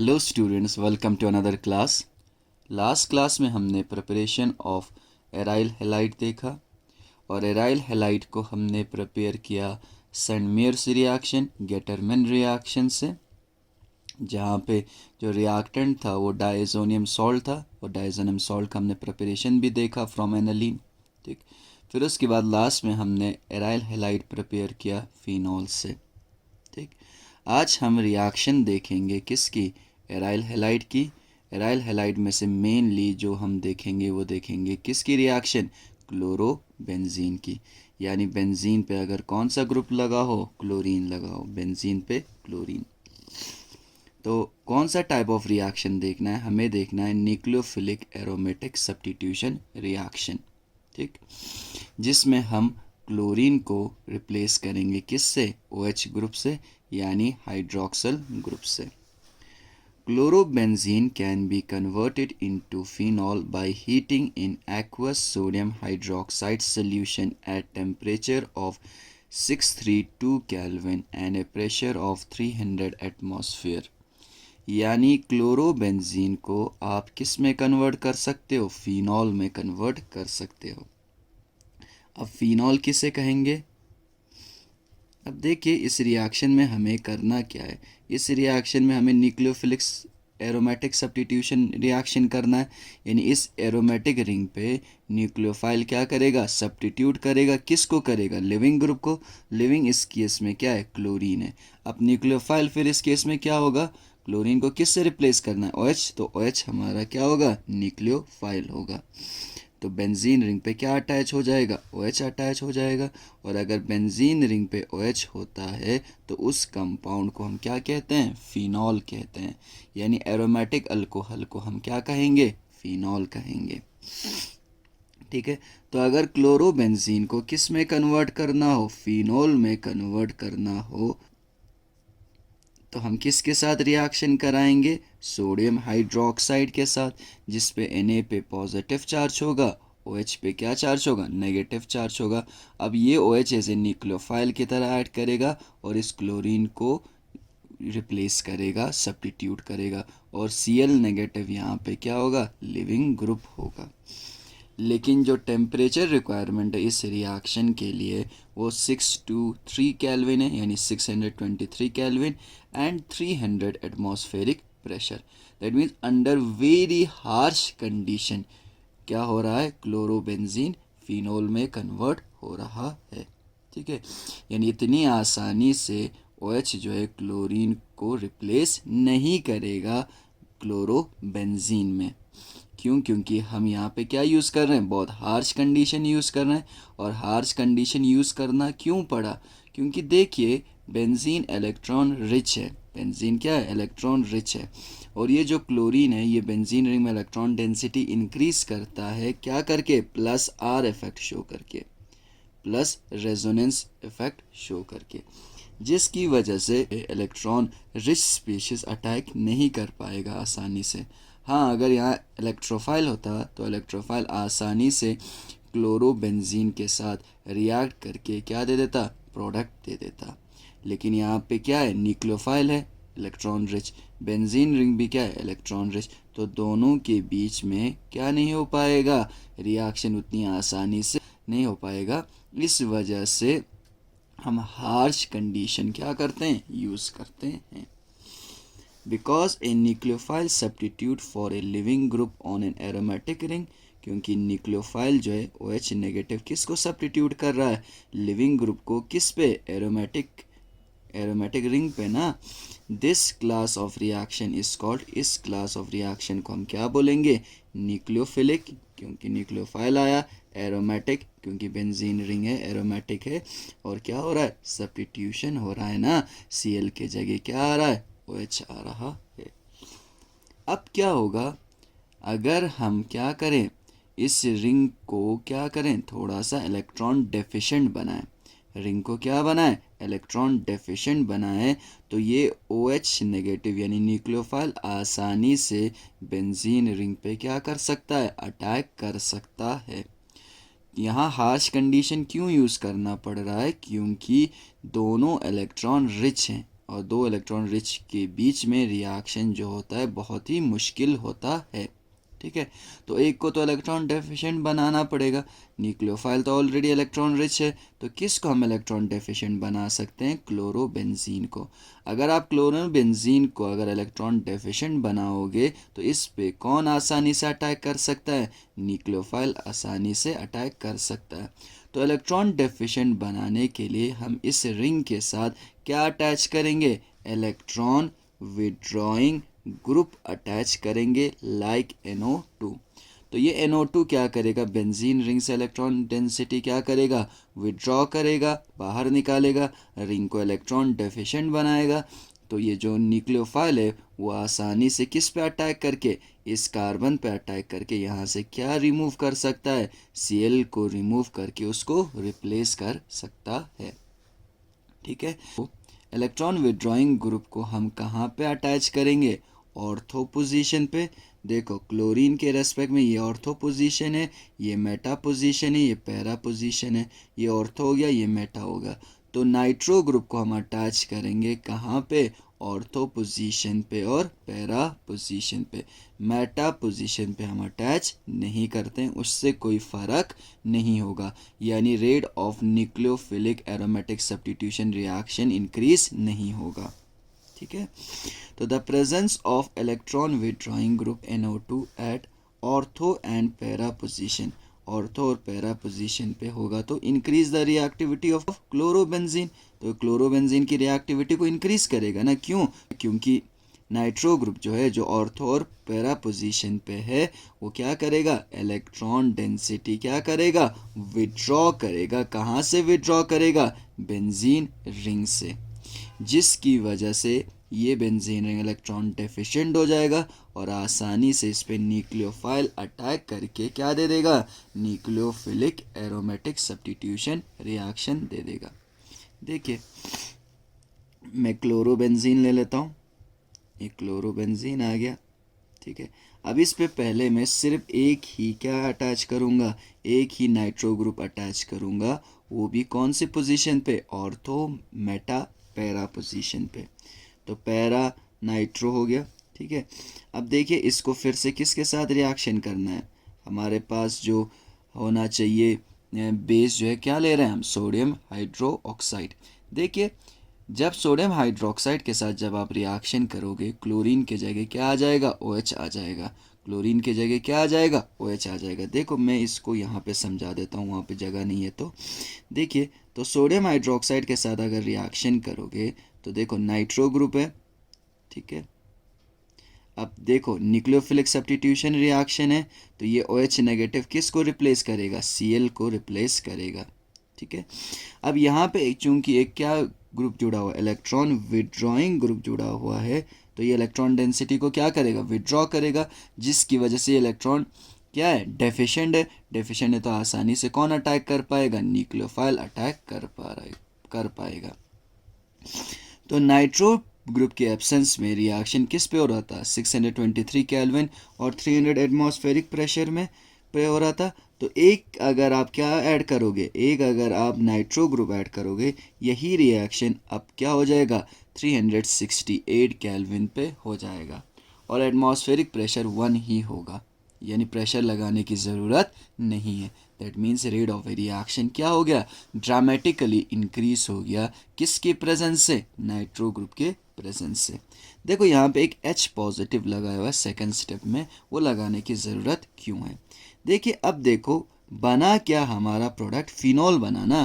Hello students, welcome to another class. Last class में हमने preparation of aryl halide देखा और एराइल हैलाइड को हमने प्रिपेयर किया Sandmeyer's reaction Gattermann reaction से, जहाँ पे जो रिएक्टेंट था वो डायज़ोनियम सॉल्ट था और डायज़ोनियम सॉल्ट का हमने प्रिपरेशन भी देखा फ्रॉम एनालीन। ठीक, फिर उसके बाद लास्ट में हमने एराइल हैलाइड प्रिपेयर किया फिनॉल से। ठीक, आज हम रिएक्शन देखेंगे किसकी, एराइल हैलाइड की। एराइल हैलाइड में से मेनली जो हम देखेंगे वो देखेंगे किसकी रिएक्शन, क्लोरोबेंजीन की। यानी बेंजीन पे अगर कौन सा ग्रुप लगा हो, क्लोरीन लगा हो, बेंजीन पे क्लोरीन। तो कौन सा टाइप ऑफ रिएक्शन देखना है, हमें देखना है न्यूक्लियोफिलिक एरोमेटिक सब्स्टिट्यूशन रिएक्शन। ठीक, जिसमें हम क्लोरीन को रिप्लेस करेंगे किससे, OH ग्रुप से, यानी हाइड्रोक्सिल ग्रुप से। Chlorobenzene can be converted into phenol by heating in aqueous sodium hydroxide solution at temperature of 632 Kelvin and a pressure of 300 atmosphere। यानी क्लोरोबेंजीन को आप किस में कन्वर्ट कर सकते हो, फिनॉल में कन्वर्ट कर सकते हो। अब फिनॉल किसे कहेंगे, अब देखिए इस रिएक्शन में हमें करना क्या है। इस रिएक्शन में हमें न्यूक्लियोफिलिक एरोमेटिक सब्स्टिट्यूशन रिएक्शन करना है। यानी इस एरोमेटिक रिंग पे न्यूक्लियोफाइल क्या करेगा, सब्स्टिट्यूट करेगा, किसको करेगा, लिविंग ग्रुप को। लिविंग इस केस में क्या है, क्लोरीन है। अब न्यूक्लियोफाइल फिर इस केस में क्या होगा, क्लोरीन को किससे रिप्लेस करना है, OH, तो OH हमारा क्या होगा, न्यूक्लियोफाइल होगा। तो बेंजीन रिंग पे क्या अटैच हो जाएगा, OH अटैच हो जाएगा। और अगर बेंजीन रिंग पे OH होता है तो उस कंपाउंड को हम क्या कहते हैं, फिनॉल कहते हैं। यानी एरोमेटिक अल्कोहल को हम क्या कहेंगे, फिनॉल कहेंगे। ठीक है, तो अगर क्लोरोबेंजीन को किस में कन्वर्ट करना हो, फिनॉल में कन्वर्ट करना हो, तो हम किसके साथ रिएक्शन कराएंगे, सोडियम हाइड्रोक्साइड के साथ, जिस पे Na पे पॉजिटिव चार्ज होगा, OH पे क्या चार्ज होगा, नेगेटिव चार्ज होगा। अब ये OH एज ए न्यूक्लियोफाइल की तरह ऐड करेगा और इस क्लोरीन को रिप्लेस करेगा, सब्स्टिट्यूट करेगा, और Cl नेगेटिव यहाँ पे क्या होगा, लिविंग ग्रुप होगा। लेकिन जो टेम्परेचर रिक्वायरमेंट है इस रिएक्शन के लिए वो 623 केल्विन है, यानी 623 kelvin and 300 atmospheric pressure. That means under very harsh condition क्या हो रहा है, क्लोरोबेंजीन फिनॉल में कन्वर्ट हो रहा है। ठीक है, यानी इतनी आसानी से OH जो है क्लोरीन को रिप्लेस नहीं करेगा क्लोरोबेंजीन में। क्यों, क्योंकि हम यहाँ पे क्या यूज़ कर रहे हैं, बहुत हार्श कंडीशन यूज़ कर रहे हैं। और हार्श कंडीशन यूज़ करना क्यों पड़ा, क्योंकि देखिए बेंजीन इलेक्ट्रॉन रिच है। बेंजीन क्या है, इलेक्ट्रॉन रिच है। और ये जो क्लोरीन है ये बेंजीन रिंग में इलेक्ट्रॉन डेंसिटी इंक्रीज करता है, क्या करके, +R इफेक्ट शो करके, प्लस रेजोनेंस इफेक्ट शो करके, जिसकी वजह से इलेक्ट्रॉन रिच स्पीशीज अटैक नहीं कर पाएगा आसानी से। हाँ, अगर यहाँ इलेक्ट्रोफाइल होता तो इलेक्ट्रोफाइल आसानी से क्लोरोबेंजीन के साथ रिएक्ट करके क्या दे देता, प्रोडक्ट दे देता। लेकिन यहाँ पे क्या है, न्यूक्लियोफाइल है, इलेक्ट्रॉन रिच, बेंजीन रिंग भी क्या है, इलेक्ट्रॉन रिच, तो दोनों के बीच में क्या नहीं हो पाएगा, रिएक्शन उतनी आसानी से नहीं हो पाएगा। इस वजह से हम हार्श कंडीशन क्या करते हैं, यूज़ करते हैं। Because a nucleophile substitute for a leaving group on an aromatic ring, क्योंकि न्यूक्लियोफाइल जो है OH नेगेटिव किसको सब्स्टिट्यूट कर रहा है, लिविंग ग्रुप को, किस पे, एरोमेटिक रिंग पे ना। This class of reaction is called, इस क्लास ऑफ रिएक्शन को हम क्या बोलेंगे, न्यूक्लियोफिलिक, क्योंकि न्यूक्लियोफाइल आया, एरोमेटिक क्योंकि बेंजीन रिंग है, एरोमेटिक है, और क्या हो रहा है, सब्स्टिट्यूशन हो रहा है ना, Cl के जगह क्या आ रहा है, OH आ रहा है। अब क्या होगा अगर हम क्या करें, इस रिंग को क्या करें, थोड़ा सा इलेक्ट्रॉन डेफिशिएंट बनाएं, रिंग को क्या बनाएं, इलेक्ट्रॉन डेफिशिएंट बनाएं, तो ये OH नेगेटिव यानी न्यूक्लियोफाइल आसानी से बेंजीन रिंग पे क्या कर सकता है, अटैक कर सकता है। यहाँ हार्श कंडीशन क्यों यूज़ करना पड़ रहा है, क्योंकि दोनों इलेक्ट्रॉन रिच हैं और 2 इलेक्ट्रॉन रिच के बीच में रिएक्शन जो होता है बहुत ही मुश्किल होता है। ठीक है, तो एक को तो इलेक्ट्रॉन डेफिशिएंट बनाना पड़ेगा। न्यूक्लियोफाइल तो ऑलरेडी इलेक्ट्रॉन रिच है, तो किसको हम इलेक्ट्रॉन डेफिशिएंट बना सकते हैं? क्लोरोबेंजीन को। अगर आप क्लोरोबेंजीन को अगर इलेक्ट्रॉन डेफिशिएंट बनाओगे तो इस पे कौन आसानी से अटैक कर सकता है? न्यूक्लियोफाइल आसानी से अटैक कर सकता है। तो इलेक्ट्रॉन डेफिशिएंट बनाने के लिए हम इस रिंग के साथ क्या अटैच करेंगे? इलेक्ट्रॉन विड्रॉइंग ग्रुप अटैच करेंगे लाइक NO2। तो ये NO2 क्या करेगा? बेंजीन रिंग से इलेक्ट्रॉन डेंसिटी क्या करेगा? विड्रॉ करेगा, बाहर निकालेगा, रिंग को इलेक्ट्रॉन डेफिशिएंट बनाएगा। तो ये जो न्यूक्लियोफाइल है वो आसानी से किस पे अटैक करके? इस कार्बन पे अटैक करके यहाँ से क्या रिमूव कर सकता है? Cl को रिमूव करके उसको रिप्लेस कर सकता है। ठीक है, इलेक्ट्रॉन विड्रॉइंग ग्रुप को हम कहाँ पे अटैच करेंगे? ऑर्थो पोजीशन पे। देखो क्लोरीन के रेस्पेक्ट में ये ऑर्थो पोजीशन है, ये मेटा पोजीशन है, ये पैरा पोजीशन है। ये ऑर्थो हो गया, ये मेटा होगा। तो नाइट्रो ग्रुप को हम अटैच करेंगे कहाँ पे? ऑर्थो पोजीशन पे और पैरा पोजीशन पे। मेटा पोजीशन पे हम अटैच नहीं करते हैं, उससे कोई फ़र्क नहीं होगा, यानी rate of nucleophilic aromatic substitution reaction increase नहीं होगा। ठीक है, तो the presence of electron withdrawing group NO2 at ortho and para position, ortho और पैरा पोजीशन पे होगा तो increase the reactivity of chlorobenzene. तो क्लोरोबेंजीन की रिएक्टिविटी को इंक्रीज करेगा ना, क्यों? क्योंकि नाइट्रो ग्रुप जो है जो ऑर्थो और पैरा पोजीशन पे है वो क्या करेगा? इलेक्ट्रॉन डेंसिटी क्या करेगा? विड्रॉ करेगा। कहाँ से विड्रॉ करेगा? बेंजीन रिंग से, जिसकी वजह से ये बेंजीन रिंग इलेक्ट्रॉन डेफिशिएंट हो जाएगा और आसानी से इस पे न्यूक्लियोफाइल अटैक करके क्या दे देगा? न्यूक्लियोफिलिक एरोमेटिक सब्स्टिट्यूशन रिएक्शन दे देगा। देखिए मैं क्लोरोबेंजीन ले लेता हूँ, ये क्लोरोबेंजीन आ गया। ठीक है, अब इस पे पहले मैं सिर्फ एक ही क्या अटैच करूँगा? एक ही नाइट्रो ग्रुप अटैच करूँगा, वो भी कौन सी पोजीशन पे? ऑर्थो मेटा पैरा पोजीशन पे। तो पैरा नाइट्रो हो गया। ठीक है, अब देखिए इसको फिर से किसके साथ रिएक्शन करना है? हमारे पास जो होना चाहिए बेस जो है क्या ले रहे हैं हम? Sodium hydroxide. देखिए जब सोडियम हाइड्रोक्साइड के साथ जब आप रिएक्शन करोगे क्लोरीन के जगह क्या आ जाएगा? OH आ जाएगा। क्लोरीन के जगह क्या आ जाएगा? OH आ जाएगा। देखो मैं इसको यहाँ पे समझा देता हूँ, वहाँ पे जगह नहीं है तो देखिए, तो सोडियम हाइड्रोक्साइड के साथ अगर रिएक्शन करोगे तो देखो नाइट्रो ग्रुप है। ठीक है, अब देखो न्यूक्लियोफिलिक सब्स्टिट्यूशन रिएक्शन है तो ये OH नेगेटिव किसको रिप्लेस करेगा? Cl को रिप्लेस करेगा। ठीक है, अब यहाँ पे चूंकि एक क्या ग्रुप जुड़ा हुआ है? इलेक्ट्रॉन विड्रॉइंग ग्रुप जुड़ा हुआ है, तो ये इलेक्ट्रॉन डेंसिटी को क्या करेगा? विड्रॉ करेगा, जिसकी वजह से इलेक्ट्रॉन क्या है? डेफिशिएंट है। डेफिशिएंट है तो आसानी से कौन अटैक कर पाएगा? न्यूक्लियोफाइल अटैक कर पाएगा। तो नाइट्रो ग्रुप के एब्सेंस में रिएक्शन किस पे हो रहा था? 623 केल्विन और 300 एटमॉस्फेरिक प्रेशर में पे हो रहा था। तो एक अगर आप क्या ऐड करोगे? एक अगर आप नाइट्रो ग्रुप ऐड करोगे, यही रिएक्शन अब क्या हो जाएगा? 368 केल्विन पे हो जाएगा और एटमॉस्फेरिक प्रेशर 1 ही होगा, यानी प्रेशर लगाने की ज़रूरत नहीं है। That means rate of reaction क्या हो गया? ड्रामेटिकली इंक्रीज हो गया। किसके प्रेजेंस से? नाइट्रो ग्रुप के प्रेजेंस से। देखो यहाँ पे एक H पॉजिटिव लगाया हुआ है सेकंड स्टेप में, वो लगाने की ज़रूरत क्यों है? देखिए अब देखो बना क्या हमारा प्रोडक्ट? फिनॉल बना ना।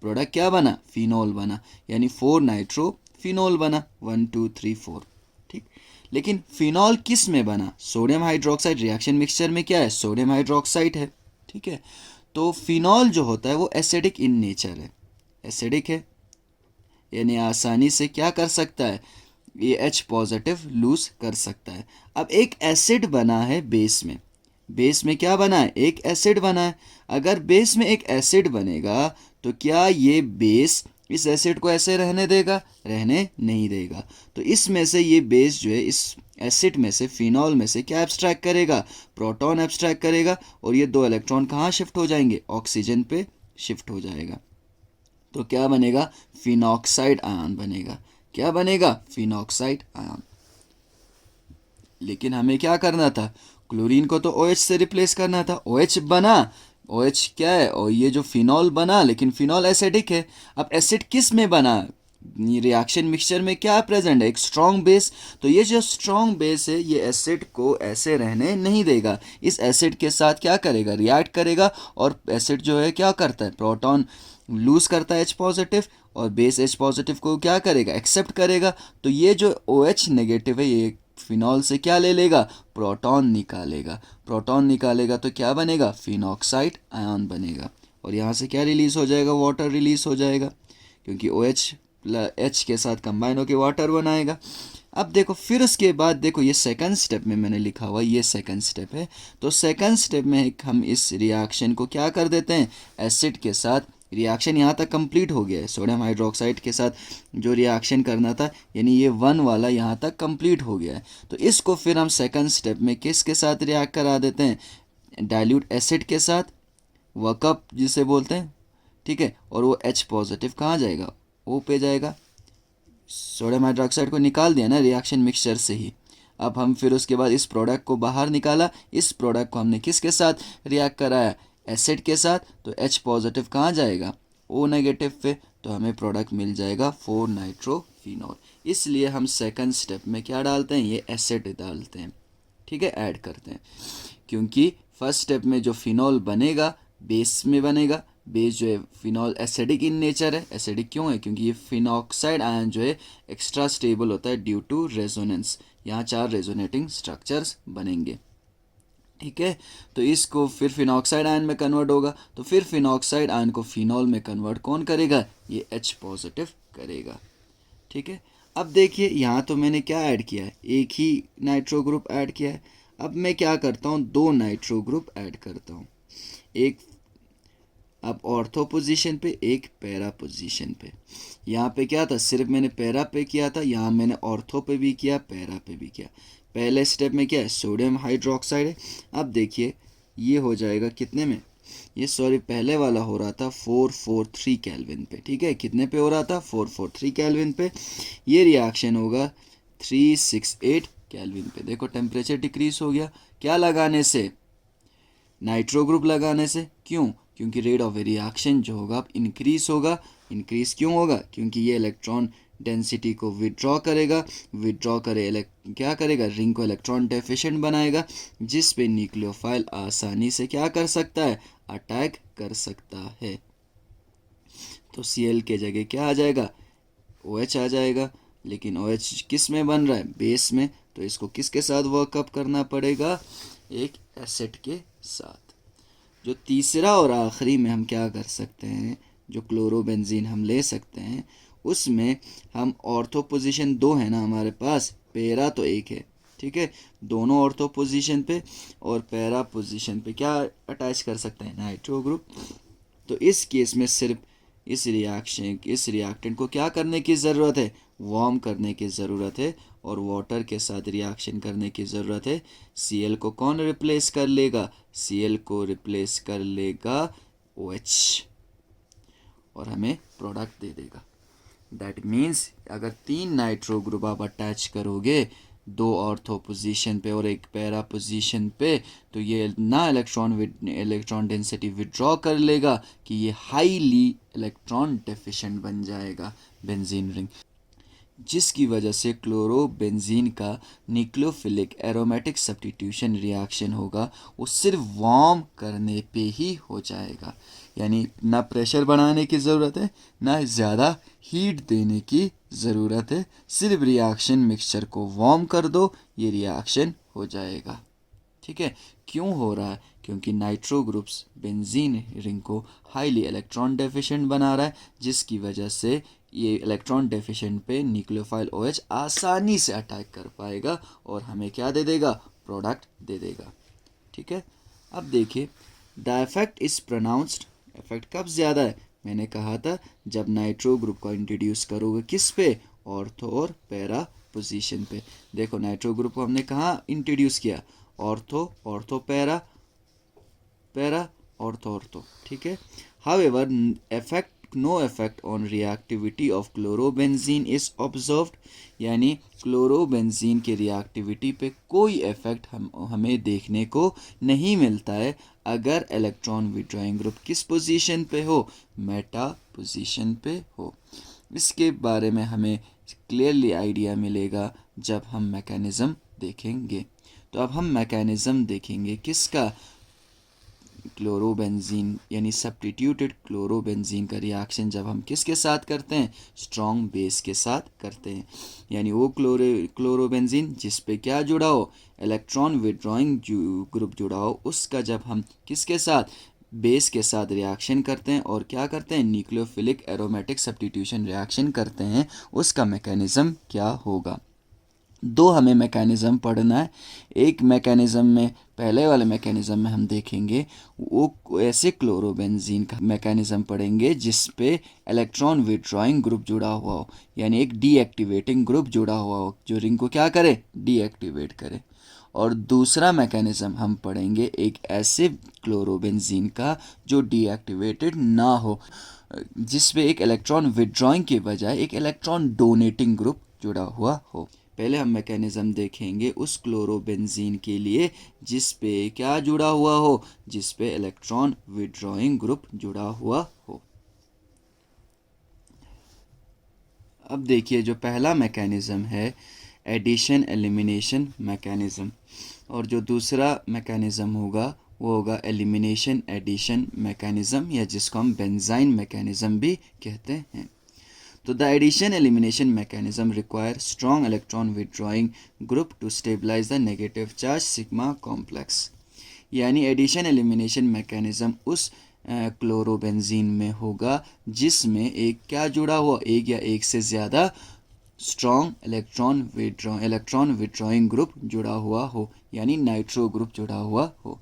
प्रोडक्ट क्या बना? फिनॉल बना, यानी 4 नाइट्रो फिनॉल बना। 1 2 3 4। ठीक, लेकिन फिनॉल किस में बना? सोडियम हाइड्रोक्साइड रिएक्शन मिक्सचर में क्या है? सोडियम हाइड्रोक्साइड है। ठीक है, तो फिनॉल जो होता है वो एसिडिक इन नेचर है, एसिडिक है, यानी आसानी से क्या कर सकता है? ये H पॉजिटिव लूज कर सकता है। अब एक एसिड बना है बेस में, बेस में क्या बना है? एक एसिड बना है। अगर बेस में एक एसिड बनेगा तो क्या ये बेस इस एसिड को ऐसे रहने देगा? रहने नहीं देगा। तो इसमें से ये बेस जो है इस एसिड में से, फिनॉल में से क्या एब्स्ट्रैक्ट करेगा? प्रोटॉन एब्स्ट्रैक्ट करेगा और ये 2 इलेक्ट्रॉन कहाँ शिफ्ट हो जाएंगे? ऑक्सीजन पे शिफ्ट हो जाएगा। तो क्या बनेगा? फिनॉक्साइड आयन बनेगा। क्या बनेगा, फिनॉक्साइड आयन। लेकिन हमें क्या करना था, क्लोरीन को तो OH से रिप्लेस करना था। OH बना, OH क्या है, और ये जो फिनॉल बना, लेकिन फिनॉल एसिडिक है। अब एसिड किस में बना, रिएक्शन मिक्सचर में क्या प्रेजेंट है, एक स्ट्रॉन्ग बेस। तो ये जो स्ट्रॉन्ग बेस है ये एसिड को ऐसे रहने नहीं देगा, इस एसिड के साथ क्या करेगा, रिएक्ट करेगा। और एसिड जो है क्या करता है, प्रोटॉन लूज करता है H पॉजिटिव, और बेस H पॉजिटिव को क्या करेगा, एक्सेप्ट करेगा। तो ये जो OH नेगेटिव है ये फिनॉल से क्या ले लेगा, प्रोटॉन निकालेगा। प्रोटॉन निकालेगा तो क्या बनेगा, फिनॉक्साइड आयन बनेगा। और यहाँ से क्या रिलीज हो जाएगा, वाटर रिलीज हो जाएगा, क्योंकि OH H के साथ कंबाइन होकर वाटर बनाएगा। अब देखो फिर उसके बाद देखो ये सेकंड स्टेप में मैंने लिखा हुआ, ये सेकंड स्टेप है। तो सेकंड स्टेप में हम इस रिएक्शन को क्या कर देते हैं, एसिड के साथ। रिएक्शन यहाँ तक कंप्लीट हो गया है, सोडियम हाइड्रोक्साइड के साथ जो रिएक्शन करना था, यानी ये 1 वाला यहाँ तक कंप्लीट हो गया है। तो इसको फिर हम सेकंड स्टेप में किसके साथ रिएक्ट करा देते हैं, डाइल्यूट एसिड के साथ, वर्कअप जिसे बोलते हैं, ठीक है। और वो H पॉजिटिव कहाँ जाएगा, O पे जाएगा। सोडियम हाइड्रोक्साइड को निकाल दिया ना रिएक्शन मिक्सचर से ही। अब हम फिर उसके बाद इस प्रोडक्ट को बाहर निकाला, इस प्रोडक्ट को हमने किसके साथ रिएक्ट कराया, एसिड के साथ। तो H पॉजिटिव कहाँ जाएगा, O नेगेटिव पे। तो हमें प्रोडक्ट मिल जाएगा 4 नाइट्रोफिनॉल। इसलिए हम सेकंड स्टेप में क्या डालते हैं, ये एसिड डालते हैं, ठीक है, ऐड करते हैं। क्योंकि फर्स्ट स्टेप में जो फिनॉल बनेगा बेस में बनेगा, बेस जो है फिनॉल एसिडिक इन नेचर है। एसिडिक क्यों है, क्योंकि ये फिनॉक्साइड आयन जो है एक्स्ट्रा स्टेबल होता है ड्यू टू रेजोनेंस। यहाँ 4 रेजोनेटिंग स्ट्रक्चर्स बनेंगे, ठीक है। तो इसको फिर फिनॉक्साइड आयन में कन्वर्ट होगा, तो फिर फिनॉक्साइड आयन को फिनॉल में कन्वर्ट कौन करेगा, ये H पॉजिटिव करेगा, ठीक है। अब देखिए यहाँ तो मैंने क्या ऐड किया है, एक ही नाइट्रो ग्रुप ऐड किया है। अब मैं क्या करता हूँ, 2 नाइट्रो ग्रुप ऐड करता हूँ, एक अब ऑर्थो पोजीशन पे, एक पैरा पोजीशन पे। यहाँ पे क्या था, सिर्फ मैंने पैरा पे किया था, यहाँ मैंने ऑर्थो पे भी किया, पैरा पे भी किया। पहले स्टेप में क्या है, सोडियम हाइड्रोक्साइड है। अब देखिए ये हो जाएगा कितने में, ये सॉरी पहले वाला हो रहा था 443 केल्विन पे, ठीक है। कितने पे हो रहा था, 443 केल्विन पे। ये रिएक्शन होगा 368 केल्विन पे। देखो टेम्परेचर डिक्रीज हो गया, क्या लगाने से, नाइट्रो ग्रुप लगाने से। क्यों, क्योंकि रेट ऑफ रिएक्शन जो होगा अब इंक्रीज होगा। इंक्रीज क्यों होगा, क्योंकि ये इलेक्ट्रॉन डेंसिटी को विड्रॉ करेगा, विड्रॉ करे क्या करेगा, रिंग को इलेक्ट्रॉन डेफिशिएंट बनाएगा, जिस पे न्यूक्लियोफाइल आसानी से क्या कर सकता है, अटैक कर सकता है। तो Cl के जगह क्या आ जाएगा, OH आ जाएगा। लेकिन OH किस में बन रहा है, बेस में। तो इसको किसके साथ वर्कअप करना पड़ेगा, एक एसिड के साथ। जो तीसरा और आखिरी में हम क्या कर सकते हैं, जो क्लोरोबेंजीन हम ले सकते हैं, उसमें हम ऑर्थो पोजीशन 2 है ना हमारे पास, पैरा तो 1 है, ठीक है। दोनों ऑर्थो पोजीशन पे और पैरा पोजीशन पे क्या अटैच कर सकते हैं, नाइट्रो ग्रुप। तो इस केस में सिर्फ इस रिएक्टेंट को क्या करने की ज़रूरत है, वार्म करने की ज़रूरत है, और वाटर के साथ रिएक्शन करने की ज़रूरत है। Cl को कौन रिप्लेस कर लेगा, Cl को रिप्लेस कर लेगा OH, और हमें प्रोडक्ट दे देगा। दैट मीन्स अगर 3 नाइट्रो ग्रुप आप अटैच करोगे, 2 ऑर्थो पोजीशन पे और एक पैरा पोजीशन पे, तो ये ना इलेक्ट्रॉन डेंसिटी विड्रॉ कर लेगा कि ये हाईली इलेक्ट्रॉन डेफिशिएंट बन जाएगा बेंजीन रिंग, जिसकी वजह से क्लोरोबेंजीन का न्यूक्लियोफिलिक एरोमेटिक सब्स्टिट्यूशन रिएक्शन होगा, वो सिर्फ वार्म करने पे ही हो जाएगा। यानी ना प्रेशर बढ़ाने की ज़रूरत है, ना ज़्यादा हीट देने की ज़रूरत है, सिर्फ रिएक्शन मिक्सचर को वार्म कर दो, ये रिएक्शन हो जाएगा, ठीक है। क्यों हो रहा है, क्योंकि नाइट्रो ग्रुप्स बेंजीन रिंग को हाईली इलेक्ट्रॉन डेफिशिएंट बना रहा है, जिसकी वजह से ये इलेक्ट्रॉन डेफिशिएंट पे न्यूक्लियोफाइल OH आसानी से अटैक कर पाएगा और हमें क्या दे देगा, प्रोडक्ट दे देगा, ठीक है। अब देखिए the effect is pronounced, effect कब ज़्यादा है, मैंने कहा था जब नाइट्रो ग्रुप को इंट्रोड्यूस करोगे किस पे, ऑर्थो और पैरा पोजीशन पे। देखो नाइट्रो ग्रुप को हमने कहाँ इंट्रोड्यूस किया, ortho, ortho para, para, ortho, ortho, ठीक है। However effect no effect on reactivity of chlorobenzene is observed, यानी क्लोरोबेंजीन की रिएक्टिविटी पे कोई इफेक्ट हमें देखने को नहीं मिलता है अगर इलेक्ट्रॉन विड्रॉइंग ग्रुप किस पोजीशन पे हो, मेटा पोजीशन पे हो। इसके बारे में हमें क्लियरली आइडिया मिलेगा जब हम मैकेनिज़्म देखेंगे। तो अब हम मैकेनिज़्म देखेंगे किसका, क्लोरोबेंजीन यानी सब्स्टिट्यूटेड क्लोरोबेंजीन का रिएक्शन जब हम किसके साथ करते हैं, स्ट्रॉन्ग बेस के साथ करते हैं। यानी वो क्लोरोबेंजीन जिस पे क्या जुड़ा हो, इलेक्ट्रॉन विड्रॉइंग ग्रुप जुड़ा हो, उसका जब हम किसके साथ, बेस के साथ रिएक्शन करते हैं और क्या करते हैं, न्यूक्लियोफिलिक एरोमेटिक सब्स्टिट्यूशन रिएक्शन करते हैं, उसका मैकेनिज़्म क्या होगा। दो हमें मैकेनिज़्म पढ़ना है। एक मैकेनिज़्म में, पहले वाले मैकेनिज़्म में हम देखेंगे वो ऐसे क्लोरोबेंजीन का मैकेनिज़्म पढ़ेंगे जिस पे इलेक्ट्रॉन विड्रॉइंग ग्रुप जुड़ा हुआ हो, यानी एक डीएक्टिवेटिंग ग्रुप जुड़ा हुआ हो जो रिंग को क्या करे, डीएक्टिवेट करे। और दूसरा मैकेनिज़्म हम पढ़ेंगे एक ऐसे क्लोरोबेंजीन का जो डीएक्टिवेटेड ना हो, जिस पे एक इलेक्ट्रॉन विड्रॉइंग के बजाय एक इलेक्ट्रॉन डोनेटिंग ग्रुप जुड़ा हुआ हो। पहले हम मैकेनिज़्म देखेंगे उस क्लोरोबेंजीन के लिए जिस पे क्या जुड़ा हुआ हो, जिस पे इलेक्ट्रॉन विड्रॉइंग ग्रुप जुड़ा हुआ हो। अब देखिए जो पहला मैकेनिज़्म है एडिशन एलिमिनेशन मैकेनिज़्म, और जो दूसरा मैकेनिज़्म होगा वो होगा एलिमिनेशन एडिशन मैकेनिज़्म, या जिसको हम बेंजाइन मैकेनिज़्म भी कहते हैं। तो the addition elimination mechanism require strong electron withdrawing group to stabilize the negative charge sigma complex, यानी एडिशन एलिमिनेशन मैकेनिज्म उस क्लोरोबेंजीन में होगा जिसमें एक क्या जुड़ा हुआ, एक या एक से ज़्यादा स्ट्रॉन्ग इलेक्ट्रॉन विड्रॉइंग ग्रुप जुड़ा हुआ हो, यानी नाइट्रो ग्रुप जुड़ा हुआ हो।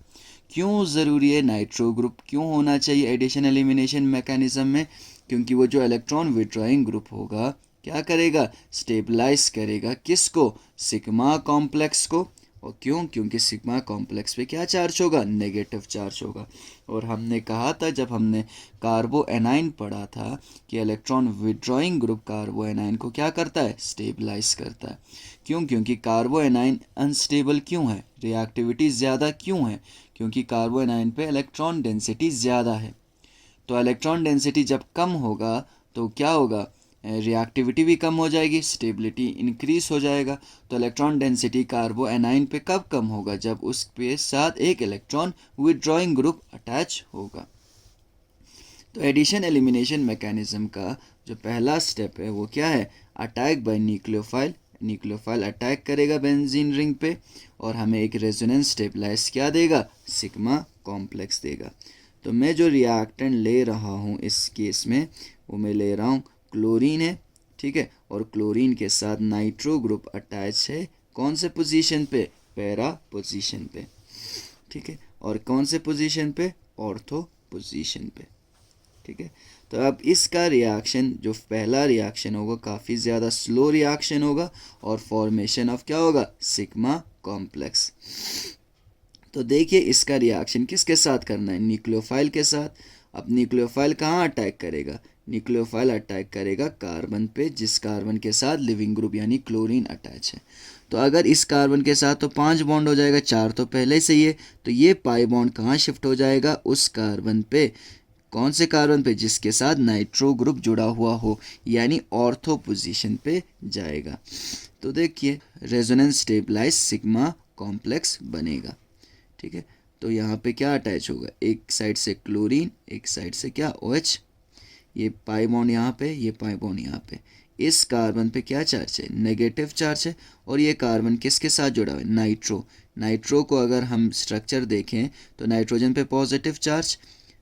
क्यों ज़रूरी है नाइट्रो ग्रुप, क्यों होना चाहिए एडिशन एलिमिनेशन मैकेनिज्म में, क्योंकि वो जो इलेक्ट्रॉन विड्रॉइंग ग्रुप होगा क्या करेगा, स्टेबलाइज करेगा किसको, सिग्मा कॉम्प्लेक्स को। और क्यों, क्योंकि सिग्मा कॉम्प्लेक्स पे क्या चार्ज होगा, नेगेटिव चार्ज होगा। और हमने कहा था जब हमने कार्बो एनाइन पढ़ा था कि इलेक्ट्रॉन विड्रॉइंग ग्रुप कार्बो एनाइन को क्या करता है, स्टेबलाइज करता है। क्यों, क्योंकि कार्बो एनाइन अनस्टेबल क्यों है, रिएक्टिविटी ज़्यादा क्यों है, क्योंकि कार्बो एनाइन पे इलेक्ट्रॉन डेंसिटी ज़्यादा है। तो इलेक्ट्रॉन डेंसिटी जब कम होगा तो क्या होगा, रिएक्टिविटी भी कम हो जाएगी, स्टेबिलिटी इंक्रीज हो जाएगा। तो इलेक्ट्रॉन डेंसिटी कार्बो एनाइन पे कब कम होगा, जब उस पे साथ एक इलेक्ट्रॉन विड्रॉइंग ग्रुप अटैच होगा। तो एडिशन एलिमिनेशन मैकेनिज्म का जो पहला स्टेप है वो क्या है, attack by nucleophile. Nucleophile attack करेगा बेंजीन रिंग पे और हमें एक रेजोनेंस स्टेबलाइज क्या देगा, सिग्मा कॉम्प्लेक्स देगा। तो मैं जो रिएक्टेंट ले रहा हूँ इस केस में वो मैं ले रहा हूँ क्लोरीन है, ठीक है, और क्लोरीन के साथ नाइट्रो ग्रुप अटैच है कौन से पोजीशन पे, पैरा पोजीशन पे, ठीक है, और कौन से पोजीशन पे, ऑर्थो पोजीशन पे, ठीक है। तो अब इसका रिएक्शन जो पहला रिएक्शन होगा काफ़ी ज़्यादा स्लो रिएक्शन होगा और फॉर्मेशन ऑफ क्या होगा, सिग्मा कॉम्प्लेक्स। तो देखिए इसका रिएक्शन किसके साथ करना है, न्यूक्लियोफाइल के साथ। अब न्यूक्लियोफाइल कहाँ अटैक करेगा, न्यूक्लियोफाइल अटैक करेगा कार्बन पे जिस कार्बन के साथ लिविंग ग्रुप यानी क्लोरीन अटैच है। तो अगर इस कार्बन के साथ तो 5 बॉन्ड हो जाएगा, 4 तो पहले से ही है, तो ये पाई बॉन्ड कहाँ शिफ्ट हो जाएगा, उस कार्बन पे, कौन से कार्बन पे, जिसके साथ नाइट्रो ग्रुप जुड़ा हुआ हो, यानी ऑर्थो पोजीशन पे जाएगा। तो देखिए रेजोनेंस स्टेबलाइज सिग्मा कॉम्प्लेक्स बनेगा, ठीक है। तो यहाँ पे क्या अटैच होगा, एक साइड से क्लोरीन, एक साइड से क्या, OH, ये पाई बॉन्ड यहाँ पे, ये पाई बॉन्ड यहाँ पे। इस कार्बन पे क्या चार्ज है, नेगेटिव चार्ज है, और ये कार्बन किसके साथ जुड़ा हुआ है, नाइट्रो। नाइट्रो को अगर हम स्ट्रक्चर देखें तो नाइट्रोजन पे पॉजिटिव चार्ज,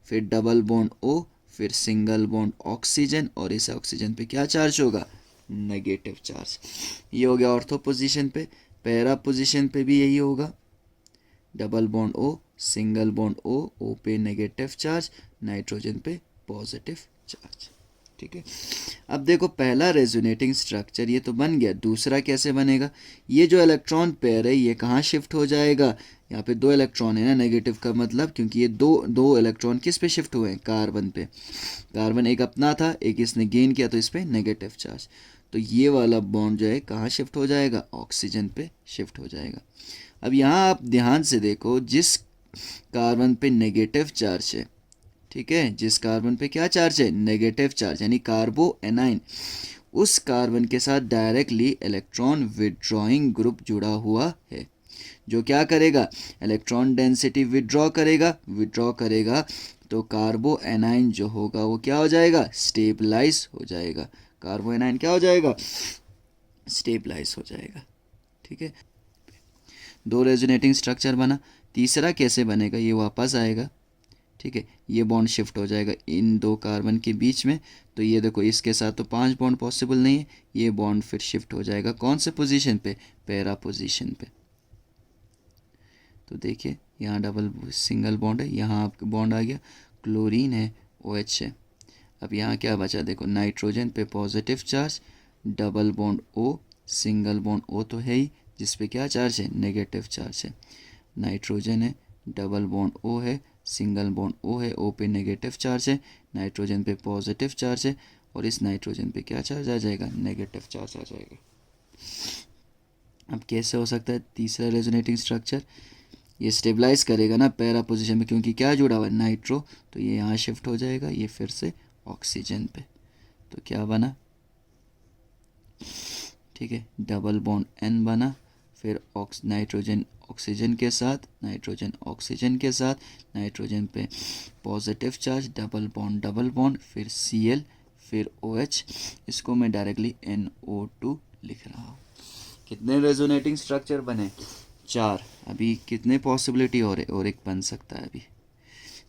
फिर डबल बॉन्ड O, फिर सिंगल बॉन्ड ऑक्सीजन, और इस ऑक्सीजन पे क्या चार्ज होगा, नेगेटिव चार्ज। ये हो गया ऑर्थो पोजीशन पे। पैरा पोजीशन पे भी यही होगा, double bond O, single bond O पे नेगेटिव चार्ज, नाइट्रोजन पे पॉजिटिव चार्ज, ठीक है। अब देखो पहला रेजोनेटिंग स्ट्रक्चर ये तो बन गया, दूसरा कैसे बनेगा, ये जो इलेक्ट्रॉन पेयर है ये कहाँ शिफ्ट हो जाएगा, यहाँ पे 2 इलेक्ट्रॉन है ना, नेगेटिव का मतलब, क्योंकि ये दो इलेक्ट्रॉन किस पे शिफ्ट हुए हैं, कार्बन पे। कार्बन एक अपना था, एक इसने गेन किया, तो इस पे नेगेटिव चार्ज। तो ये वाला बॉन्ड जो है कहाँ शिफ्ट हो जाएगा, ऑक्सीजन पे शिफ्ट हो जाएगा। अब यहाँ आप ध्यान से देखो, जिस कार्बन पे नेगेटिव चार्ज है, ठीक है, जिस कार्बन पे क्या चार्ज है, नेगेटिव चार्ज, यानी कार्बो एनाइन, उस कार्बन के साथ डायरेक्टली इलेक्ट्रॉन विड्रॉइंग ग्रुप जुड़ा हुआ है, जो क्या करेगा, इलेक्ट्रॉन डेंसिटी विड्रॉ करेगा, तो कार्बो एनाइन जो होगा वो क्या हो जाएगा, स्टेबलाइज हो जाएगा। कार्बो एनाइन क्या हो जाएगा, स्टेबलाइज हो जाएगा। ठीक है, 2 रेजोनेटिंग स्ट्रक्चर बना। तीसरा कैसे बनेगा, ये वापस आएगा। ठीक है, ये बॉन्ड शिफ्ट हो जाएगा इन 2 कार्बन के बीच में। तो ये देखो, इसके साथ तो 5 बॉन्ड पॉसिबल नहीं है, ये बॉन्ड फिर शिफ्ट हो जाएगा कौन से पोजीशन पे, पैरा पोजीशन पे। तो देखिए, यहाँ डबल सिंगल बॉन्ड है, यहाँ आपका बॉन्ड आ गया, क्लोरीन है, OH है। अब यहाँ क्या बचा, देखो, नाइट्रोजन पे positive charge, double bond O, single bond O तो है ही, जिस पे क्या चार्ज है, नेगेटिव चार्ज है। नाइट्रोजन है, डबल बॉन्ड O है, सिंगल बॉन्ड O है, O पे नेगेटिव चार्ज है, नाइट्रोजन पे पॉजिटिव चार्ज है, और इस नाइट्रोजन पे क्या चार्ज आ जाएगा, नेगेटिव चार्ज आ जाएगा। अब कैसे हो सकता है तीसरा रेजोनेटिंग स्ट्रक्चर, ये स्टेबलाइज करेगा ना पैरा पोजीशन में, क्योंकि क्या जुड़ा हुआ है, नाइट्रो, तो ये यहाँ शिफ्ट हो जाएगा, ये फिर से ऑक्सीजन पे। तो क्या बना, ठीक है, डबल बॉन्ड N बना, फिर नाइट्रोजन ऑक्सीजन के साथ, नाइट्रोजन ऑक्सीजन के साथ, नाइट्रोजन पे पॉजिटिव चार्ज, डबल बॉन्ड, फिर Cl, फिर OH। इसको मैं डायरेक्टली NO2 लिख रहा हूँ। कितने रेजोनेटिंग स्ट्रक्चर बने, 4। अभी कितने पॉसिबिलिटी हो रहे, और एक बन सकता है अभी।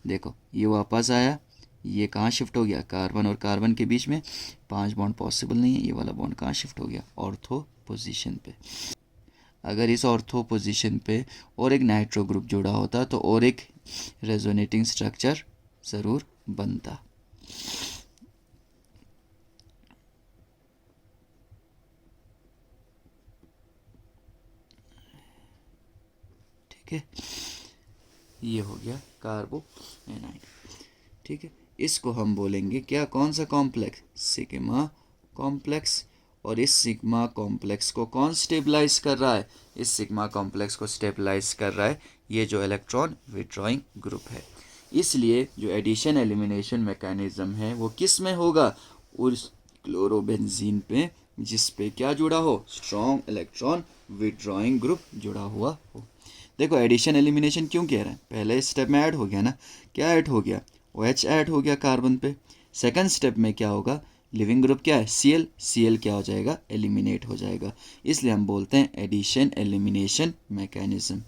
देखो, ये वापस आया, ये कहाँ शिफ्ट हो गया, कार्बन और कार्बन के बीच में 5 बॉन्ड पॉसिबल नहीं है, ये वाला बॉन्ड कहाँ शिफ्ट हो गया, ऑर्थो पोजीशन पे। अगर इस ऑर्थो पोजीशन पे और एक नाइट्रो ग्रुप जुड़ा होता तो और एक रेजोनेटिंग स्ट्रक्चर ज़रूर बनता। ठीक है, ये हो गया कार्बो एनाइन। ठीक है, इसको हम बोलेंगे क्या, कौन सा कॉम्प्लेक्स, सिग्मा कॉम्प्लेक्स। और इस सिग्मा कॉम्प्लेक्स को कौन स्टेबलाइज कर रहा है, इस सिग्मा कॉम्प्लेक्स को स्टेबलाइज कर रहा है ये जो इलेक्ट्रॉन विड्रॉइंग ग्रुप है। इसलिए जो एडिशन एलिमिनेशन मैकेनिज्म है वो किस में होगा, उस क्लोरोबेंजीन पे जिस पे क्या जुड़ा हो, स्ट्रॉन्ग इलेक्ट्रॉन विड्रॉइंग ग्रुप जुड़ा हुआ हो। देखो, एडिशन एलिमिनेशन क्यों कह रहे हैं, पहले स्टेप में ऐड हो गया ना, क्या ऐड हो गया, OH ऐड हो गया कार्बन पे। सेकंड स्टेप में क्या होगा, लिविंग ग्रुप क्या है, Cl क्या हो जाएगा, एलिमिनेट हो जाएगा। इसलिए हम बोलते हैं एडिशन एलिमिनेशन मैकेनिज्म।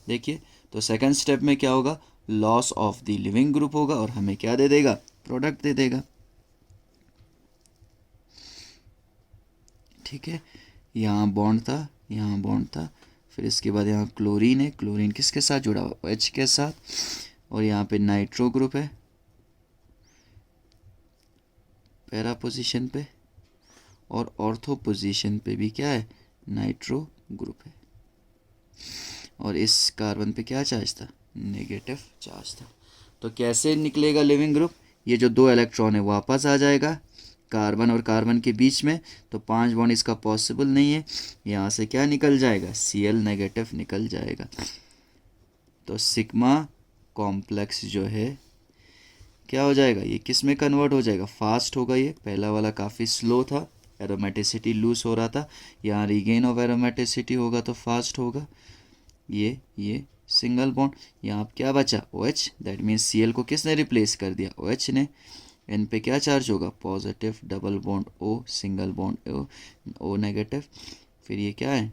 देखिए, तो सेकंड स्टेप में क्या होगा, loss of the leaving group होगा, और हमें क्या दे देगा, प्रोडक्ट दे देगा। ठीक है, यहाँ बॉन्ड था, यहाँ बॉन्ड था, फिर इसके बाद यहाँ क्लोरीन है, क्लोरीन किसके साथ जुड़ा हुआ, OH के साथ, और यहाँ पे नाइट्रो ग्रुप है पैरा पोजीशन पे, और ऑर्थो पोजीशन पे भी क्या है, नाइट्रो ग्रुप है। और इस कार्बन पे क्या चार्ज था, नेगेटिव चार्ज था। तो कैसे निकलेगा लिविंग ग्रुप, ये जो 2 इलेक्ट्रॉन है वापस आ जाएगा कार्बन और कार्बन के बीच में, तो 5 बॉन्ड इसका पॉसिबल नहीं है, यहाँ से क्या निकल जाएगा, Cl नेगेटिव निकल जाएगा। तो सिग्मा कॉम्प्लेक्स जो है क्या हो जाएगा, ये किस में कन्वर्ट हो जाएगा, फास्ट होगा। ये पहला वाला काफ़ी स्लो था, एरोमेटिसिटी लूज हो रहा था, यहाँ रीगेन ऑफ एरोमेटिसिटी होगा तो फास्ट होगा। ये सिंगल बॉन्ड, यहाँ क्या बचा, OH, दैट मीन्स Cl को किसने रिप्लेस कर दिया, OH ने। N पे क्या चार्ज होगा, positive, double bond O, single bond O negative, फिर ये क्या है,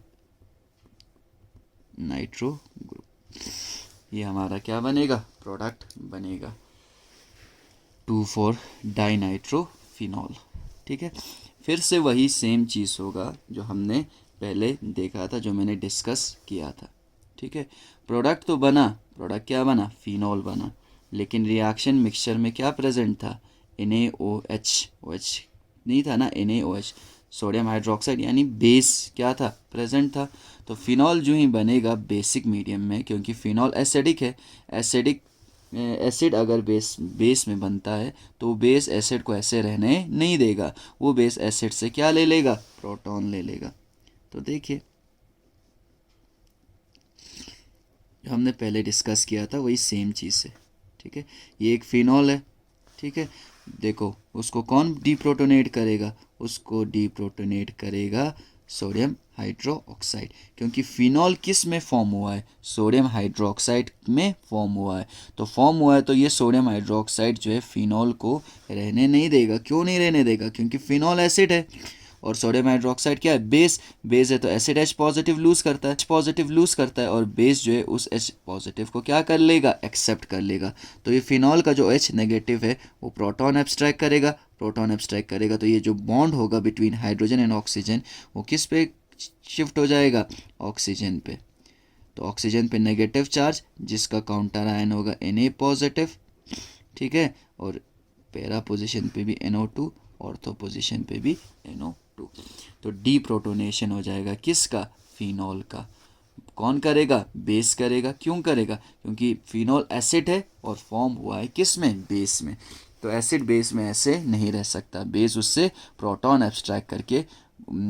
नाइट्रो ग्रुप। ये हमारा क्या बनेगा, प्रोडक्ट बनेगा 2,4 डाइनाइट्रोफिनॉल। ठीक है, फिर से वही सेम चीज़ होगा जो हमने पहले देखा था, जो मैंने डिस्कस किया था। ठीक है, प्रोडक्ट तो बना, प्रोडक्ट क्या बना, फिनॉल बना, लेकिन रिएक्शन मिक्सचर में क्या प्रेजेंट था, NaOH, OH नहीं था ना, NaOH, सोडियम हाइड्रोक्साइड यानी बेस क्या था, प्रेजेंट था। तो फिनॉल जो ही बनेगा बेसिक मीडियम में, क्योंकि फिनॉल एसिडिक है, एसिडिक एसिड अगर बेस बेस में बनता है तो बेस एसिड को ऐसे रहने नहीं देगा, वो बेस एसिड से क्या ले लेगा, प्रोटॉन ले लेगा। तो देखिए जो हमने पहले डिस्कस किया था वही सेम चीज़ है, ठीक है। ये एक फिनॉल है, ठीक है। देखो उसको कौन डीप्रोटोनेट करेगा, उसको डीप्रोटोनेट करेगा सोडियम हाइड्रोक्साइड, क्योंकि फिनॉल किस में फॉर्म हुआ है, सोडियम हाइड्रोक्साइड में फॉर्म हुआ है। तो फॉर्म हुआ है तो ये सोडियम हाइड्रोक्साइड जो है फिनॉल को रहने नहीं देगा। क्यों नहीं रहने देगा, क्योंकि फिनॉल एसिड है और सोडियम हाइड्रोक्साइड क्या है, बेस। बेस है तो एसिड H पॉजिटिव लूज करता है, H पॉजिटिव लूज करता है और बेस जो है उस H पॉजिटिव को क्या कर लेगा, एक्सेप्ट कर लेगा। तो ये फिनॉल का जो H नेगेटिव है वो प्रोटॉन एब्स्ट्रैक्ट करेगा, प्रोटॉन एब्स्ट्रैक्ट करेगा तो ये जो बॉन्ड होगा बिटवीन हाइड्रोजन एंड ऑक्सीजन वो किस पे शिफ्ट हो जाएगा, ऑक्सीजन पे। तो ऑक्सीजन पे नेगेटिव चार्ज जिसका काउंटर आयन होगा Na पॉजिटिव, ठीक है। और पैरा पोजीशन पे भी NO2, ऑर्थो पोजीशन पे भी NO2। तो डीप्रोटोनेशन हो जाएगा किसका, फिनॉल का। कौन करेगा, बेस करेगा। क्यों करेगा, क्योंकि फिनॉल एसिड है और फॉर्म हुआ है किस में, बेस में। तो एसिड बेस में ऐसे नहीं रह सकता, बेस उससे प्रोटॉन एब्स्ट्रैक्ट करके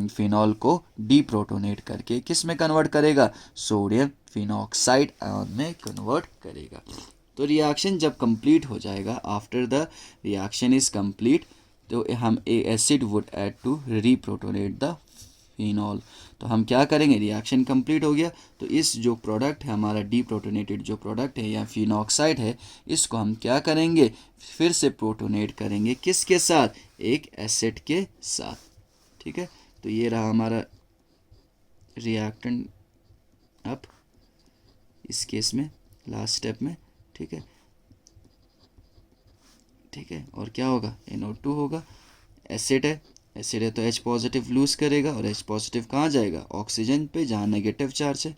फिनॉल को डीप्रोटोनेट करके किस में कन्वर्ट करेगा, सोडियम फिनॉक्साइड आयन में कन्वर्ट करेगा। तो रिएक्शन जब कंप्लीट हो जाएगा, after the reaction is complete, तो हम acid would add to reprotonate the phenol. तो हम क्या करेंगे, रिएक्शन कंप्लीट हो गया तो इस जो प्रोडक्ट है हमारा डीप्रोटोनेटेड जो प्रोडक्ट है या फिनॉक्साइड है, इसको हम क्या करेंगे, फिर से प्रोटोनेट करेंगे किसके साथ, एक एसिड के साथ, ठीक है। तो ये रहा हमारा रिएक्टेंट अब इस केस में लास्ट स्टेप में, ठीक है, ठीक है। और क्या होगा, NO2 होगा, एसिड है, एसिड है तो H पॉजिटिव लूज करेगा और H पॉजिटिव कहाँ जाएगा, ऑक्सीजन पे जहाँ नेगेटिव चार्ज है।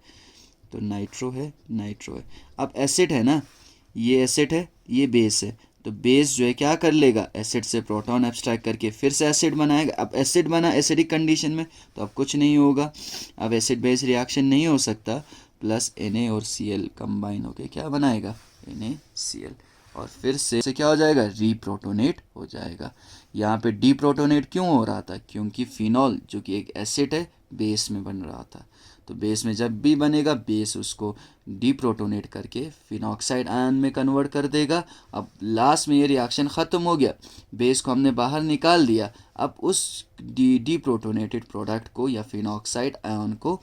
तो नाइट्रो है, नाइट्रो है। अब एसिड है ना, ये एसिड है, ये बेस है, तो बेस जो है क्या कर लेगा, एसिड से प्रोटॉन एब्स्ट्रैक्ट करके फिर से एसिड बनाएगा। अब एसिड बना एसिडिक कंडीशन में तो अब कुछ नहीं होगा, अब एसिड बेस रिएक्शन नहीं हो सकता, प्लस Na और Cl कंबाइन होके क्या बनाएगा, NaCl, और फिर से क्या हो जाएगा, रीप्रोटोनेट हो जाएगा। यहाँ पे डीप्रोटोनेट क्यों हो रहा था, क्योंकि फिनॉल जो कि एक एसिड है बेस में बन रहा था। तो बेस में जब भी बनेगा बेस उसको डीप्रोटोनेट करके फिनॉक्साइड आयन में कन्वर्ट कर देगा। अब लास्ट में ये रिएक्शन ख़त्म हो गया, बेस को हमने बाहर निकाल दिया, अब उस डीप्रोटोनेटेड प्रोडक्ट को या फिनॉक्साइड आयन को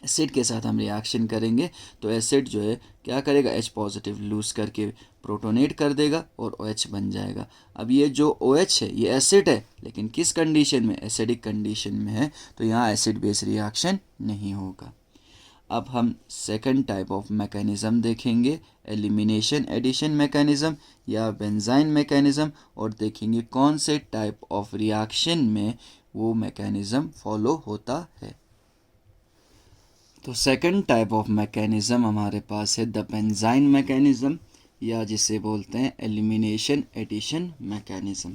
एसिड के साथ हम रिएक्शन करेंगे। तो एसिड जो है क्या करेगा, H पॉजिटिव लूज करके प्रोटोनेट कर देगा और OH बन जाएगा। अब ये जो OH है ये एसिड है लेकिन किस कंडीशन में, एसिडिक कंडीशन में है, तो यहाँ एसिड बेस रिएक्शन नहीं होगा। अब हम सेकंड टाइप ऑफ मैकेनिज़्म देखेंगे, एलिमिनेशन एडिशन मैकेनिज़्म या बेंजाइन मैकेनिज़्म, और देखेंगे कौन से टाइप ऑफ रिएक्शन में वो मैकेनिज़्म फॉलो होता है। तो सेकंड टाइप ऑफ मैकेनिज़्म हमारे पास है द बेंजाइन मैकेनिज़्म, या जिसे बोलते हैं elimination addition mechanism.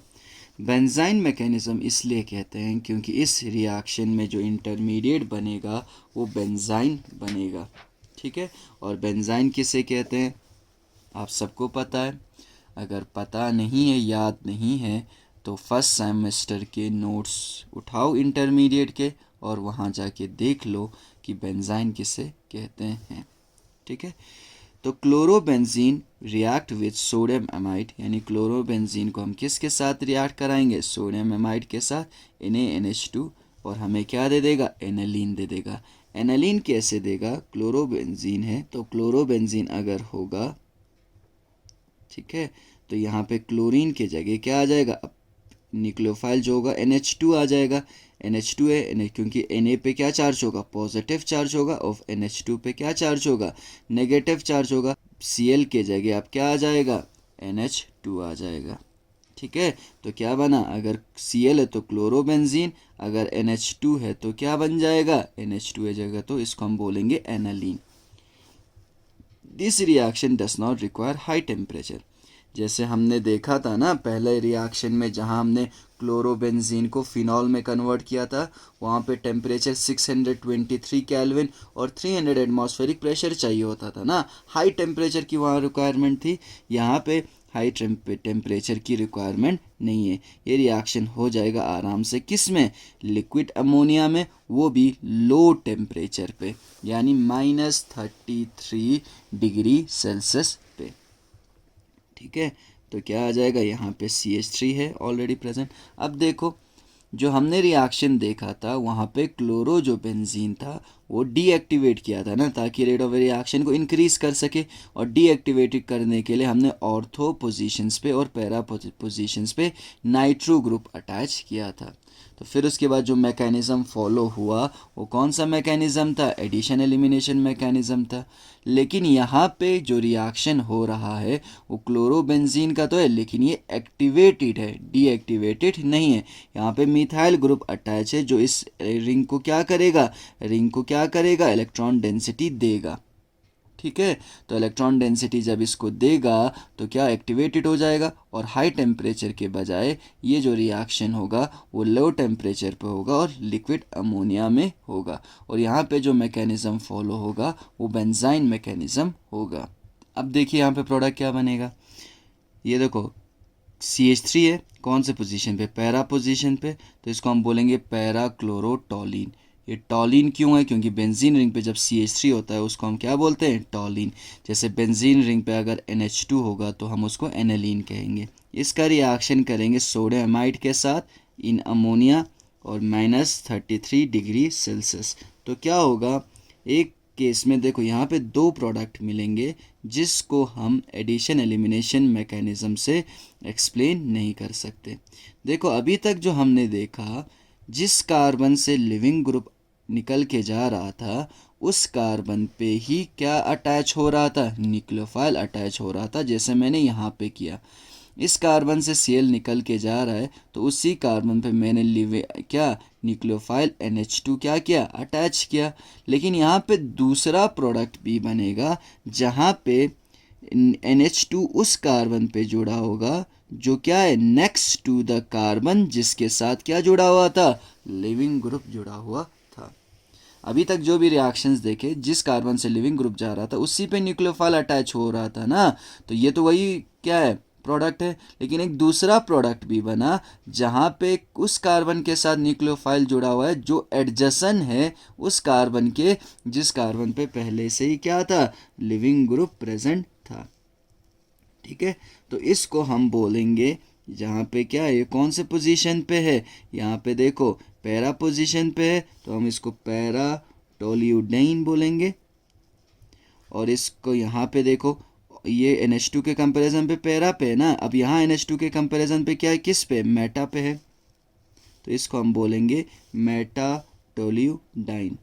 Benzyne mechanism इसलिए कहते हैं क्योंकि इस रिएक्शन में जो इंटरमीडिएट बनेगा वो बेंजाइन बनेगा, ठीक है। और बेंजाइन किसे कहते हैं आप सबको पता है, अगर पता नहीं है, याद नहीं है, तो फर्स्ट सेमेस्टर के नोट्स उठाओ इंटरमीडिएट के और वहाँ जाके देख लो कि बेंजाइन किसे कहते हैं, ठीक है। तो chlorobenzene react with sodium amide, यानी क्लोरोबेंजीन को हम किसके साथ रिएक्ट कराएंगे, सोडियम एमाइड के साथ, NaNH2, और हमें क्या दे देगा, एनालीन दे देगा। एनालीन कैसे देगा, क्लोरोबेंजीन है तो क्लोरोबेंजीन अगर होगा, ठीक है, तो यहाँ पे क्लोरीन के जगह क्या आ जाएगा, न्यूक्लियोफाइल जो होगा NH2 आ जाएगा। NH2 है क्योंकि Na पे क्या चार्ज होगा, पॉजिटिव चार्ज होगा, और NH2 पे क्या चार्ज होगा, नेगेटिव चार्ज होगा। Cl के जगह अब क्या आ जाएगा, NH2 आ जाएगा, ठीक है। तो क्या बना, अगर Cl है तो क्लोरोबेंजीन, अगर NH2 है तो क्या बन जाएगा, NH2 है जगह तो इसको हम बोलेंगे aniline. This reaction does not require high temperature, जैसे हमने देखा था ना पहले रिएक्शन में, जहाँ हमने क्लोरोबेंजीन को फिनॉल में कन्वर्ट किया था, वहाँ पे टेम्परेचर 623 केल्विन और 300 एटमॉस्फेरिक प्रेशर चाहिए होता था ना। हाई टेम्परेचर की वहाँ रिक्वायरमेंट थी, यहाँ पे हाई टेम्परेचर की रिक्वायरमेंट नहीं है। ये रिएक्शन हो जाएगा आराम से किस में, लिक्विड अमोनिया में, वो भी लो टेम्परेचर पे, यानी -33 डिग्री सेल्सियस पे। ठीक है, तो क्या आ जाएगा, यहाँ पे CH3 है ऑलरेडी प्रेजेंट। अब देखो जो हमने रिएक्शन देखा था वहाँ पे क्लोरो जो बेंजीन था वो डीएक्टिवेट किया था ना, ताकि रेट ऑफ रिएक्शन को इंक्रीज कर सके। और डीएक्टिवेट करने के लिए हमने ऑर्थो पोजीशंस पे और पैरा पोजीशंस पे नाइट्रो ग्रुप अटैच किया था। तो फिर उसके बाद जो मैकेनिज़्म फॉलो हुआ वो कौन सा मैकेनिज़्म था, एडिशन एलिमिनेशन मैकेनिज़्म था। लेकिन यहाँ पे जो रिएक्शन हो रहा है वो क्लोरोबेंजीन का तो है, लेकिन ये एक्टिवेटेड है, डीएक्टिवेटेड नहीं है। यहाँ पे मिथाइल ग्रुप अटैच है जो इस रिंग को क्या करेगा, इलेक्ट्रॉन डेंसिटी देगा। ठीक है, तो इलेक्ट्रॉन डेंसिटी जब इसको देगा तो क्या एक्टिवेटेड हो जाएगा, और हाई टेम्परेचर के बजाय ये जो रिएक्शन होगा वो लो टेम्परेचर पे होगा और लिक्विड अमोनिया में होगा। और यहाँ पे जो मैकेनिज़्म फॉलो होगा वो बेंजाइन मैकेनिज़्म होगा। अब देखिए यहाँ पे प्रोडक्ट क्या बनेगा, ये देखो CH3 है, कौन से पोजीशन पे, पैरा पोजीशन पे, तो इसको हम बोलेंगे पैरा क्लोरोटोलिन। ये टॉलिन क्यों है, क्योंकि बेंजीन रिंग पे जब CH3 होता है उसको हम क्या बोलते हैं, टॉलिन। जैसे बेंजीन रिंग पे अगर NH2 होगा तो हम उसको एनालिन कहेंगे। इसका रिएक्शन करेंगे सोडियम अमाइड के साथ इन अमोनिया और -33 डिग्री सेल्सियस। तो क्या होगा, एक केस में देखो यहाँ पे दो प्रोडक्ट मिलेंगे जिसको हम एडिशन एलिमिनेशन मैकेनिज़्म से एक्सप्लेन नहीं कर सकते। देखो अभी तक जो हमने देखा, जिस कार्बन से लिविंग ग्रुप निकल के जा रहा था उस कार्बन पे ही क्या अटैच हो रहा था, न्यूक्लियोफाइल अटैच हो रहा था, जैसे मैंने यहाँ पे किया। इस कार्बन से Cl निकल के जा रहा है तो उसी कार्बन पे मैंने क्या न्यूक्लियोफाइल NH2 क्या किया, अटैच किया। लेकिन यहाँ पे दूसरा प्रोडक्ट भी बनेगा जहाँ पे NH2 उस कार्बन पे जुड़ा होगा जो क्या है, नेक्स्ट टू द कार्बन जिसके साथ क्या जुड़ा हुआ था, लिविंग ग्रुप जुड़ा हुआ था। अभी तक जो भी रिएक्शंस देखे, जिस कार्बन से लिविंग ग्रुप जा रहा था उसी पे न्यूक्लियोफाइल अटैच हो रहा था ना, तो ये तो वही क्या है, प्रोडक्ट है। लेकिन एक दूसरा प्रोडक्ट भी बना जहाँ पे उस कार्बन के साथ न्यूक्लियोफाइल जुड़ा हुआ है जो एडजेसन है उस कार्बन के, जिस कार्बन पे पहले से ही क्या था, लिविंग ग्रुप प्रेजेंट था। ठीक है, तो इसको हम बोलेंगे, जहाँ पे क्या है, ये कौन से पोजीशन पे है, यहाँ पे देखो पैरा पोजीशन पे है, तो हम इसको पैरा टोल्यूडाइन बोलेंगे। और इसको यहाँ पे देखो, ये NH2 के कंपैरिजन पे पैरा पे है ना, अब यहाँ NH2 के कंपैरिजन पे क्या है, किस पे, मेटा पे है, तो इसको हम बोलेंगे मेटा टोल्यूडाइन।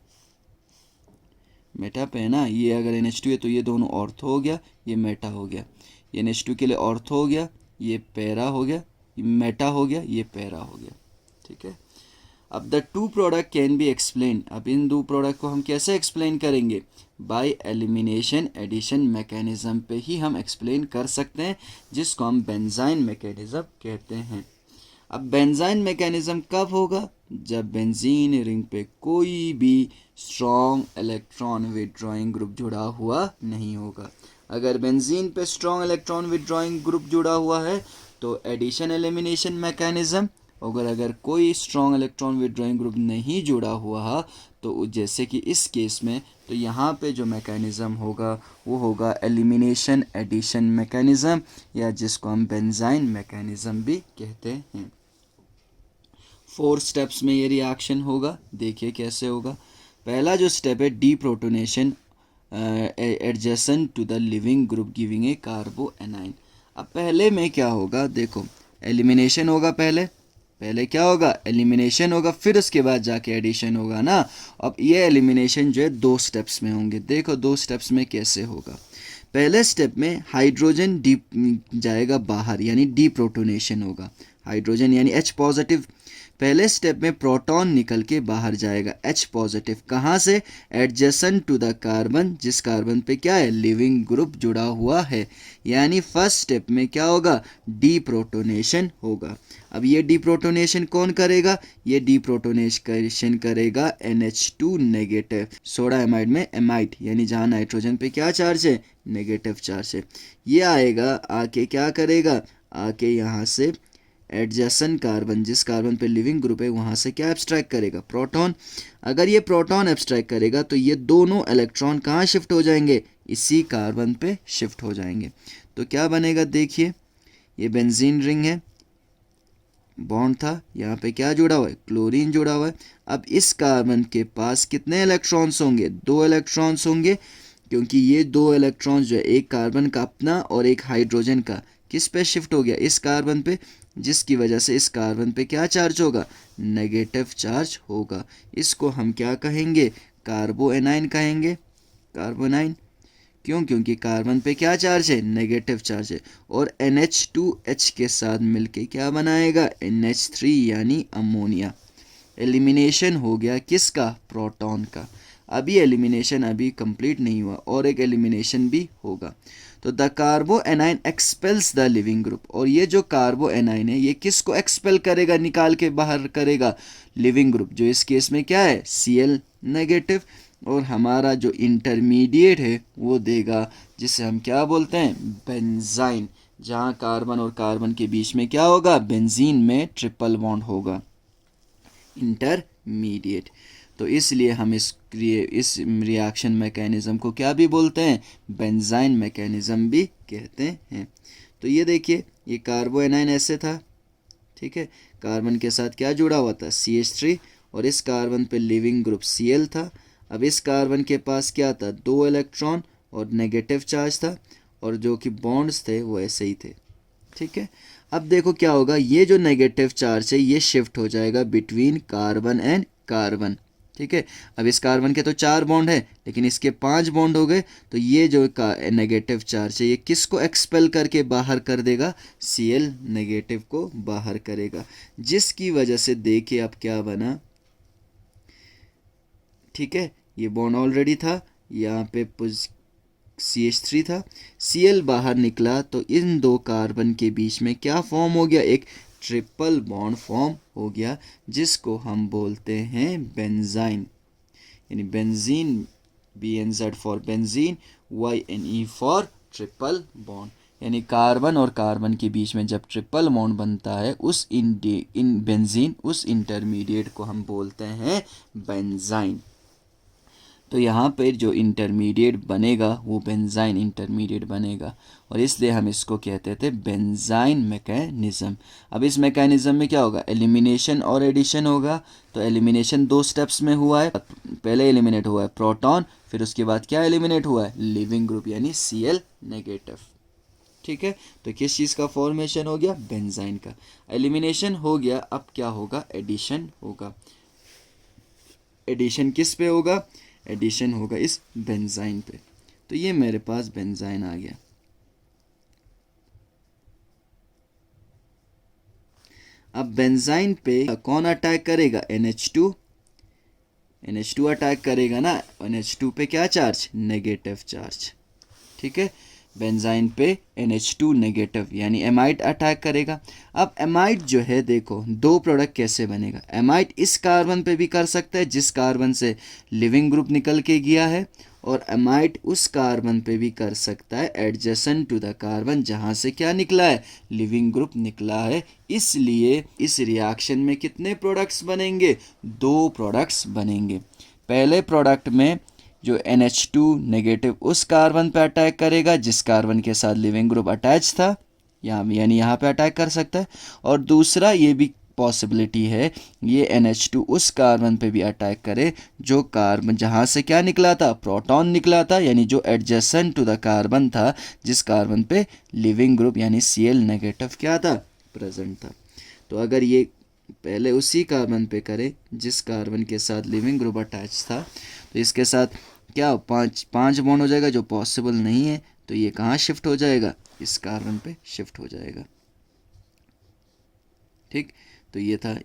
मेटा पे है ना, ये अगर NH2 है तो ये दोनों ऑर्थो हो गया, ये मेटा हो गया। ये NH2 के लिए ऑर्थो हो गया, ये पैरा हो गया, ये मेटा हो गया, ये पैरा हो गया। ठीक है, अब the two product can be explain, अब इन दो प्रोडक्ट को हम कैसे एक्सप्लेन करेंगे, बाय एलिमिनेशन एडिशन मैकेनिज्म पे ही हम एक्सप्लेन कर सकते हैं, जिसको हम बेंजाइन मैकेनिज्म कहते हैं। अब बेंजाइन मैकेनिज्म कब होगा, जब बेंजीन रिंग पे कोई भी स्ट्रॉन्ग इलेक्ट्रॉन विदड्रॉइंग ग्रुप जुड़ा हुआ नहीं होगा। अगर बेंजीन पे स्ट्रॉन्ग इलेक्ट्रॉन विदड्रॉइंग ग्रुप जुड़ा हुआ है तो एडिशन एलिमिनेशन मैकेनिज्म, अगर कोई स्ट्रॉन्ग इलेक्ट्रॉन विदड्रॉइंग ग्रुप नहीं जुड़ा हुआ तो जैसे कि इस केस में, तो यहाँ पे जो मैकेनिज्म होगा वो होगा एलिमिनेशन एडिशन मैकेनिज्म, या जिसको हम बेंजाइन मैकेनिज्म भी कहते हैं। 4 स्टेप्स में ये रिएक्शन होगा, देखिए कैसे होगा। पहला जो स्टेप है, deprotonation adjacent to the leaving group giving a carbanion. अब पहले में क्या होगा, देखो एलिमिनेशन होगा, पहले क्या होगा, एलिमिनेशन होगा, फिर उसके बाद जाके एडिशन होगा ना। अब ये एलिमिनेशन जो है 2 स्टेप्स में होंगे, देखो 2 स्टेप्स में कैसे होगा। पहले स्टेप में हाइड्रोजन डी जाएगा बाहर, यानी डी प्रोटोनेशन होगा, हाइड्रोजन यानी H पॉजिटिव पहले स्टेप में प्रोटॉन निकल के बाहर जाएगा H पॉजिटिव, कहाँ से, एडजेसेंट टू द कार्बन, जिस कार्बन पे क्या है, लिविंग ग्रुप जुड़ा हुआ है। यानी फर्स्ट स्टेप में क्या होगा, डीप्रोटोनेशन होगा। अब ये डीप्रोटोनेशन कौन करेगा, ये डीप्रोटोनेशन करेगा NH2 नेगेटिव, सोडा एमाइड में एमाइड, यानी जहाँ नाइट्रोजन पे क्या चार्ज है, नेगेटिव चार्ज है। ये आएगा, आके क्या करेगा, आके यहाँ से एडजेसेंट कार्बन, जिस कार्बन पे लिविंग ग्रुप है वहाँ से क्या एब्स्ट्रैक्ट करेगा, प्रोटॉन। अगर ये प्रोटॉन एब्स्ट्रैक्ट करेगा तो ये दोनों इलेक्ट्रॉन कहाँ शिफ्ट हो जाएंगे, इसी कार्बन पे शिफ्ट हो जाएंगे। तो क्या बनेगा, देखिए ये बेंजीन रिंग है, बॉन्ड था, यहाँ पे क्या जुड़ा हुआ है, क्लोरीन जुड़ा हुआ है। अब इस कार्बन के पास कितने इलेक्ट्रॉन्स होंगे, 2 इलेक्ट्रॉन्स होंगे, क्योंकि ये 2 इलेक्ट्रॉन्स जो है, एक कार्बन का अपना और एक हाइड्रोजन का, किस पे शिफ्ट हो गया, इस कार्बन पे, जिसकी वजह से इस कार्बन पे क्या चार्ज होगा, नेगेटिव चार्ज होगा। इसको हम क्या कहेंगे, कार्बोएनाइन कहेंगे, कार्बोनाइन। क्यों, क्योंकि कार्बन पे क्या चार्ज है, नेगेटिव चार्ज है, और NH2H के साथ मिलके क्या बनाएगा, NH3 यानी अमोनिया। एलिमिनेशन हो गया किसका, प्रोटॉन का। अभी एलिमिनेशन अभी कंप्लीट नहीं हुआ, और एक एलिमिनेशन भी होगा। तो the carbanion expels the leaving group, और ये जो कार्बोएनाइन है ये किसको एक्सपेल करेगा, निकाल के बाहर करेगा, लिविंग ग्रुप, जो इस केस में क्या है, Cl नेगेटिव, और हमारा जो इंटरमीडिएट है वो देगा, जिसे हम क्या बोलते हैं, बेंजाइन, जहाँ कार्बन और कार्बन के बीच में क्या होगा, बेंजीन में ट्रिपल बॉन्ड होगा, इंटरमीडिएट। तो इसलिए हम इस रिएक्शन मैकेनिज्म को क्या भी बोलते हैं, बेंजाइन मैकेनिज्म भी कहते हैं। तो ये देखिए, ये कार्बोएनाइन ऐसे था, ठीक है, कार्बन के साथ क्या जुड़ा हुआ था, CH3, और इस कार्बन पे लिविंग ग्रुप Cl था। अब इस कार्बन के पास क्या था, 2 इलेक्ट्रॉन और नेगेटिव चार्ज था, और जो कि बॉन्ड्स थे वो ऐसे ही थे, ठीक है। अब देखो क्या होगा, ये जो नेगेटिव चार्ज है ये शिफ्ट हो जाएगा बिटवीन कार्बन एंड कार्बन, ठीक है। अब इस कार्बन के तो 4 बॉन्ड है, लेकिन इसके 5 बॉन्ड हो गए, तो ये जो नेगेटिव चार्ज है ये किसको एक्सपेल करके बाहर कर देगा, Cl नेगेटिव को बाहर करेगा, जिसकी वजह से देखिए अब क्या बना, ठीक है, ये बॉन्ड ऑलरेडी था, यहाँ पे CH3 था, Cl बाहर निकला, तो इन 2 कार्बन के बीच में क्या फॉर्म हो गया, एक ट्रिपल बॉन्ड फॉर्म हो गया, जिसको हम बोलते हैं बेंजाइन, यानी benzene, BNZ for benzene, YNE for triple bond. यानी कार्बन और कार्बन के बीच में जब ट्रिपल बॉन्ड बनता है, उस इन बेंजीन, उस इंटरमीडिएट को हम बोलते हैं बेंजाइन। तो यहाँ पर जो इंटरमीडिएट बनेगा वो बेंजाइन इंटरमीडिएट बनेगा, और इसलिए हम इसको कहते थे बेंजाइन मैकेनिज्म। अब इस मैकेनिज्म में क्या होगा, एलिमिनेशन और एडिशन होगा। तो एलिमिनेशन 2 स्टेप्स में हुआ है, पहले एलिमिनेट हुआ है प्रोटॉन, फिर उसके बाद क्या एलिमिनेट हुआ है, लिविंग ग्रुप यानी Cl नेगेटिव, ठीक है। तो किस चीज़ का फॉर्मेशन हो गया, बेंजाइन का। एलिमिनेशन हो गया, अब क्या होगा, एडिशन होगा। एडिशन किस पे होगा, एडिशन होगा इस बेंजाइन पे। तो ये मेरे पास बेंजाइन आ गया। अब बेंजाइन पे कौन अटैक करेगा, NH2 अटैक करेगा ना, NH2 पे क्या चार्ज, नेगेटिव चार्ज, ठीक है। बेंजाइन पे NH2 नेगेटिव यानी एमाइड अटैक करेगा। अब एमाइड जो है, देखो 2 प्रोडक्ट कैसे बनेगा, एमाइड इस कार्बन पे भी कर सकता है जिस कार्बन से लिविंग ग्रुप निकल के गया है, और एमाइड उस कार्बन पे भी कर सकता है एडजेसेंट टू द कार्बन जहाँ से क्या निकला है, लिविंग ग्रुप निकला है। इसलिए इस रिएक्शन में कितने प्रोडक्ट्स बनेंगे, 2 प्रोडक्ट्स बनेंगे। पहले प्रोडक्ट में जो NH2 नेगेटिव उस कार्बन पे अटैक करेगा जिस कार्बन के साथ लिविंग ग्रुप अटैच था, यानी यहाँ पे अटैक कर सकता है। और दूसरा ये भी पॉसिबिलिटी है, ये NH2 उस कार्बन पे भी अटैक करे जो कार्बन जहाँ से क्या निकला था, प्रोटॉन निकला था, यानी जो एडजेसेंट टू द कार्बन था, जिस कार्बन पे लिविंग ग्रुप यानी Cl नेगेटिव क्या था, प्रेजेंट था। तो अगर ये पहले उसी कार्बन पे करे जिस कार्बन के साथ लिविंग ग्रुप अटैच था, तो इसके साथ क्या 5 बॉन्ड हो जाएगा, जो पॉसिबल नहीं है। तो ये कहाँ शिफ्ट हो जाएगा, इस कार्बन पे शिफ्ट हो जाएगा, ठीक। तो ये था,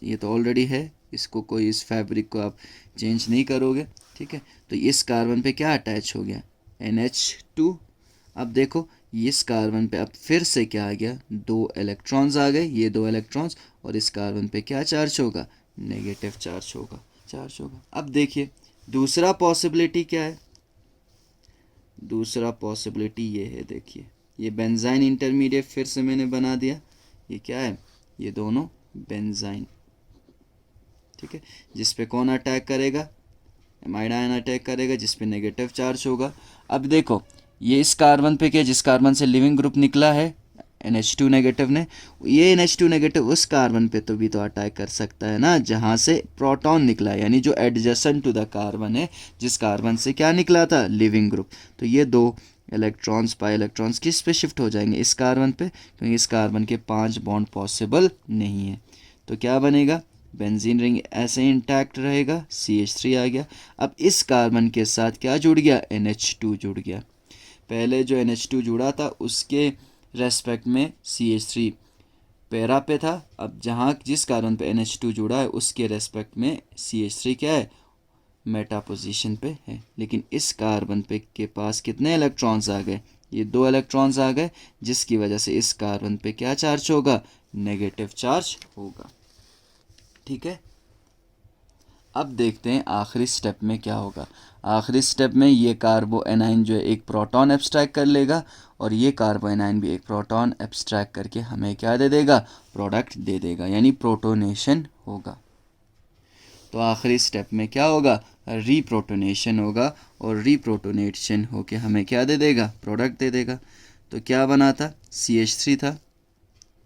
ये तो ऑलरेडी है, इसको कोई, इस फैब्रिक को आप चेंज नहीं करोगे, ठीक है। तो इस कार्बन पे क्या अटैच हो गया, NH2। अब देखो इस कार्बन पे अब फिर से क्या आ गया, 2 इलेक्ट्रॉन्स आ गए, ये 2 इलेक्ट्रॉन्स, और इस कार्बन पे क्या चार्ज होगा, नेगेटिव चार्ज होगा। अब देखिए दूसरा पॉसिबिलिटी क्या है, दूसरा पॉसिबिलिटी ये है, देखिए ये बेंजाइन इंटरमीडिएट फिर से मैंने बना दिया, ये क्या है, ये दोनों बेंजाइन, ठीक है, जिस पे कौन अटैक करेगा, एमाइड आयन अटैक करेगा, जिस पे नेगेटिव चार्ज होगा। अब देखो ये इस कार्बन पे क्या, जिस कार्बन से लिविंग ग्रुप निकला है NH2 नेगेटिव ने, ये NH2 नेगेटिव उस कार्बन पे तो भी तो अटैक कर सकता है ना जहाँ से प्रोटॉन निकला है, यानी जो एडजेसेंट टू द कार्बन है, जिस कार्बन से क्या निकला था, लिविंग ग्रुप। तो ये 2 इलेक्ट्रॉन्स, पाई इलेक्ट्रॉन्स किस पे शिफ्ट हो जाएंगे, इस कार्बन पे, क्योंकि इस कार्बन के 5 बॉन्ड पॉसिबल नहीं है। तो क्या बनेगा, बेंजीन रिंग ऐसे इंटैक्ट रहेगा, CH3 आ गया। अब इस कार्बन के साथ क्या जुड़ गया, NH2 जुड़ गया। पहले जो NH2 जुड़ा था उसके रेस्पेक्ट में CH3 पैरा पे था, अब जहाँ जिस कार्बन पे NH2 जुड़ा है उसके रेस्पेक्ट में CH3 क्या है, मेटा पोजीशन पे है। लेकिन इस कार्बन पे के पास कितने इलेक्ट्रॉन्स आ गए, ये 2 इलेक्ट्रॉन्स आ गए, जिसकी वजह से इस कार्बन पे क्या चार्ज होगा, नेगेटिव चार्ज होगा, ठीक है। अब देखते हैं आखिरी स्टेप में क्या होगा। आखिरी स्टेप में ये कार्बो एनाइन जो है एक प्रोटॉन एब्स्ट्रैक्ट कर लेगा, और ये कार्बो एनाइन भी एक प्रोटॉन एब्स्ट्रैक्ट करके हमें क्या दे देगा, प्रोडक्ट दे देगा, यानी प्रोटोनेशन होगा। तो आखिरी स्टेप में क्या होगा, रीप्रोटोनेशन होगा, और रीप्रोटोनेशन होके हमें क्या दे देगा, प्रोडक्ट दे देगा। तो क्या बना था, CH3 था,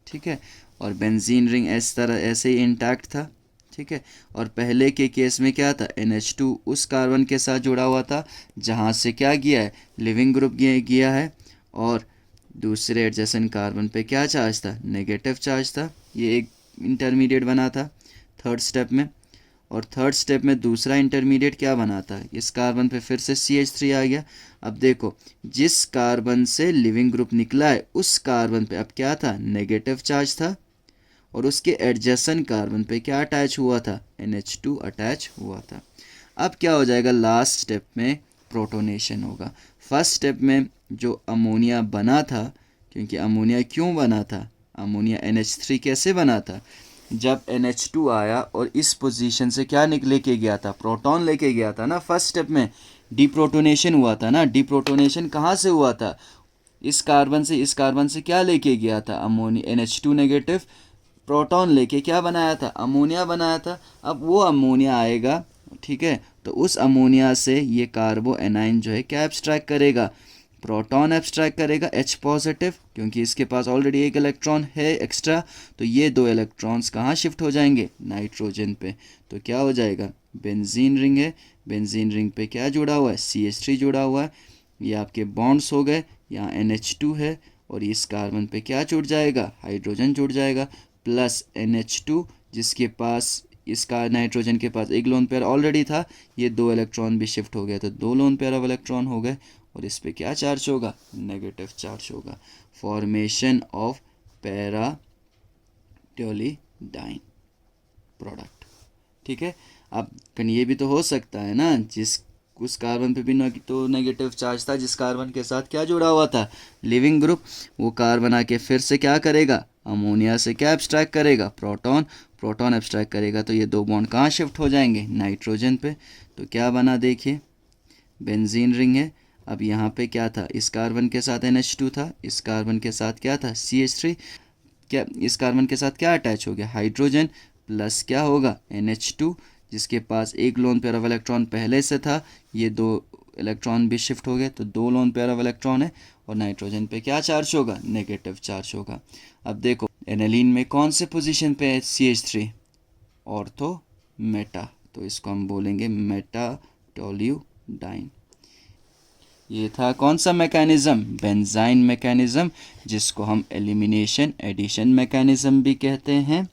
ठीक है, और बेंजीन रिंग इस तरह ऐसे ही इंटैक्ट था, ठीक है। और पहले के केस में क्या था, NH2 उस कार्बन के साथ जुड़ा हुआ था जहाँ से क्या किया है, लिविंग ग्रुप गया है, और दूसरे एडजेसेंट कार्बन पे क्या चार्ज था, नेगेटिव चार्ज था, ये एक इंटरमीडिएट बना था थर्ड स्टेप में। और थर्ड स्टेप में दूसरा इंटरमीडिएट क्या बना था, इस कार्बन पे फिर से CH3 आ गया। अब देखो जिस कार्बन से लिविंग ग्रुप निकला है उस कार्बन पे अब क्या था, नेगेटिव चार्ज था, और उसके एडजेसेंट कार्बन पे क्या अटैच हुआ था, NH2 अटैच हुआ था। अब क्या हो जाएगा, लास्ट स्टेप में प्रोटोनेशन होगा। फर्स्ट स्टेप में जो अमोनिया बना था, क्योंकि अमोनिया क्यों बना था, अमोनिया NH3 कैसे बना था, जब NH2 आया और इस पोजीशन से क्या लेके गया था, प्रोटॉन लेके गया था ना। फर्स्ट स्टेप में डिप्रोटोनेशन हुआ था ना, डिप्रोटोनेशन कहाँ से हुआ था, इस कार्बन से क्या लेके गया था, अमोनिया NH2 नेगेटिव प्रोटॉन लेके क्या बनाया था, अमोनिया बनाया था। अब वो अमोनिया आएगा, ठीक है, तो उस अमोनिया से ये कार्बो एनाइन जो है क्या एब्स्ट्रैक्ट करेगा, प्रोटॉन एब्स्ट्रैक्ट करेगा H पॉजिटिव, क्योंकि इसके पास ऑलरेडी एक इलेक्ट्रॉन है एक्स्ट्रा। तो ये 2 इलेक्ट्रॉन्स कहाँ शिफ्ट हो जाएंगे, नाइट्रोजन पे। तो क्या हो जाएगा, बेंजीन रिंग है, बेंजीन रिंग पे क्या जुड़ा हुआ है, CH3 जुड़ा हुआ है, ये आपके बॉन्ड्स हो गए, यहाँ NH2 है, और इस कार्बन पे क्या जुड़ जाएगा, हाइड्रोजन जुड़ जाएगा, प्लस NH2 जिसके पास इसका नाइट्रोजन के पास एक लोन पेयर ऑलरेडी था, ये 2 इलेक्ट्रॉन भी शिफ्ट हो गए, तो 2 लोन पेयर ऑफ इलेक्ट्रॉन हो गए, और इस पे क्या चार्ज होगा, नेगेटिव चार्ज होगा, फॉर्मेशन ऑफ पैराटोलिडाइन प्रोडक्ट, ठीक है। अब ये भी तो हो सकता है ना, जिस उस कार्बन पे भी तो नेगेटिव चार्ज था, जिस कार्बन के साथ क्या जुड़ा हुआ था, लिविंग ग्रुप, वो कार्बन आके फिर से क्या करेगा, अमोनिया से क्या एब्स्ट्रैक्ट करेगा, प्रोटॉन, प्रोटॉन एब्स्ट्रैक्ट करेगा, तो ये 2 बॉन्ड कहाँ शिफ्ट हो जाएंगे, नाइट्रोजन पे। तो क्या बना, देखिए बेंजीन रिंग है। अब यहाँ पे क्या था, इस कार्बन के साथ NH2 था, इस कार्बन के साथ क्या था, CH3, क्या इस कार्बन के साथ क्या अटैच हो गया, हाइड्रोजन, प्लस क्या होगा, NH2 जिसके पास एक लोन पेयर ऑफ इलेक्ट्रॉन पहले से था, ये 2 इलेक्ट्रॉन भी शिफ्ट हो गए, तो 2 लोन पेयर ऑफ इलेक्ट्रॉन है, और नाइट्रोजन पे क्या चार्ज होगा, नेगेटिव चार्ज होगा। अब देखो एनालिन में कौन से पोजीशन पे है CH3, ऑर्थो मेटा, तो इसको हम बोलेंगे मेटाटोल्यूडाइन। ये था कौन सा मैकेनिज़्म, बेंजाइन मैकेनिज़्म, जिसको हम एलिमिनेशन एडिशन मैकेनिज़्म भी कहते हैं,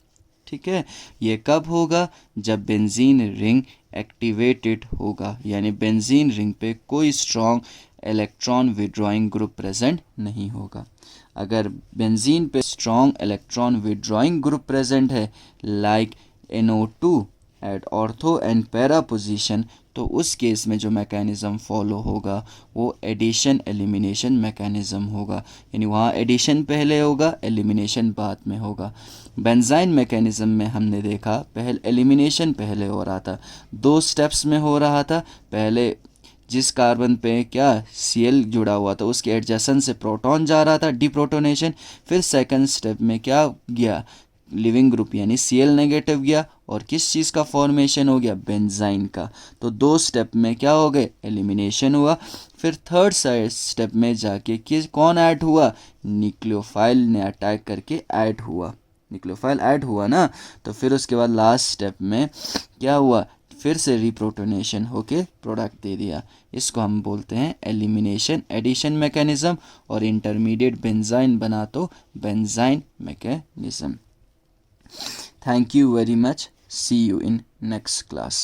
ठीक है। ये कब होगा, जब बेंजीन रिंग एक्टिवेटेड होगा, यानी बेंजीन रिंग पे कोई strong electron withdrawing group present नहीं होगा। अगर बेंजीन पे strong electron withdrawing group present है like NO2 at ortho and para position, तो उस केस में जो मैकेनिज़्म फॉलो होगा वो एडिशन एलिमिनेशन मैकेनिज़्म होगा, यानी वहाँ एडिशन पहले होगा, एलिमिनेशन बाद में होगा। बेंजाइन मैकेनिज़्म में हमने देखा पहले एलिमिनेशन पहले हो रहा था, 2 स्टेप्स में हो रहा था। पहले जिस कार्बन पे क्या Cl जुड़ा हुआ था उसके एडजेसेंट से प्रोटॉन जा रहा था, डिप्रोटोनेशन। फिर सेकंड स्टेप में क्या गया, लिविंग ग्रुप यानी Cl नेगेटिव गया, और किस चीज़ का फॉर्मेशन हो गया, बेंजाइन का। तो 2 स्टेप में क्या हो गए, एलिमिनेशन हुआ। फिर थर्ड स्टेप में जाके किस कौन ऐड हुआ, न्यूक्लियोफाइल ने अटैक करके ऐड हुआ, न्यूक्लियोफाइल ऐड हुआ ना। तो फिर उसके बाद लास्ट स्टेप में क्या हुआ, फिर से रिप्रोटोनेशन होके प्रोडक्ट दे दिया। इसको हम बोलते हैं एलिमिनेशन एडिशन मैकेनिज़्म, और इंटरमीडिएट बेंजाइन बना तो benzene mechanism. Thank you very much. See you in next class.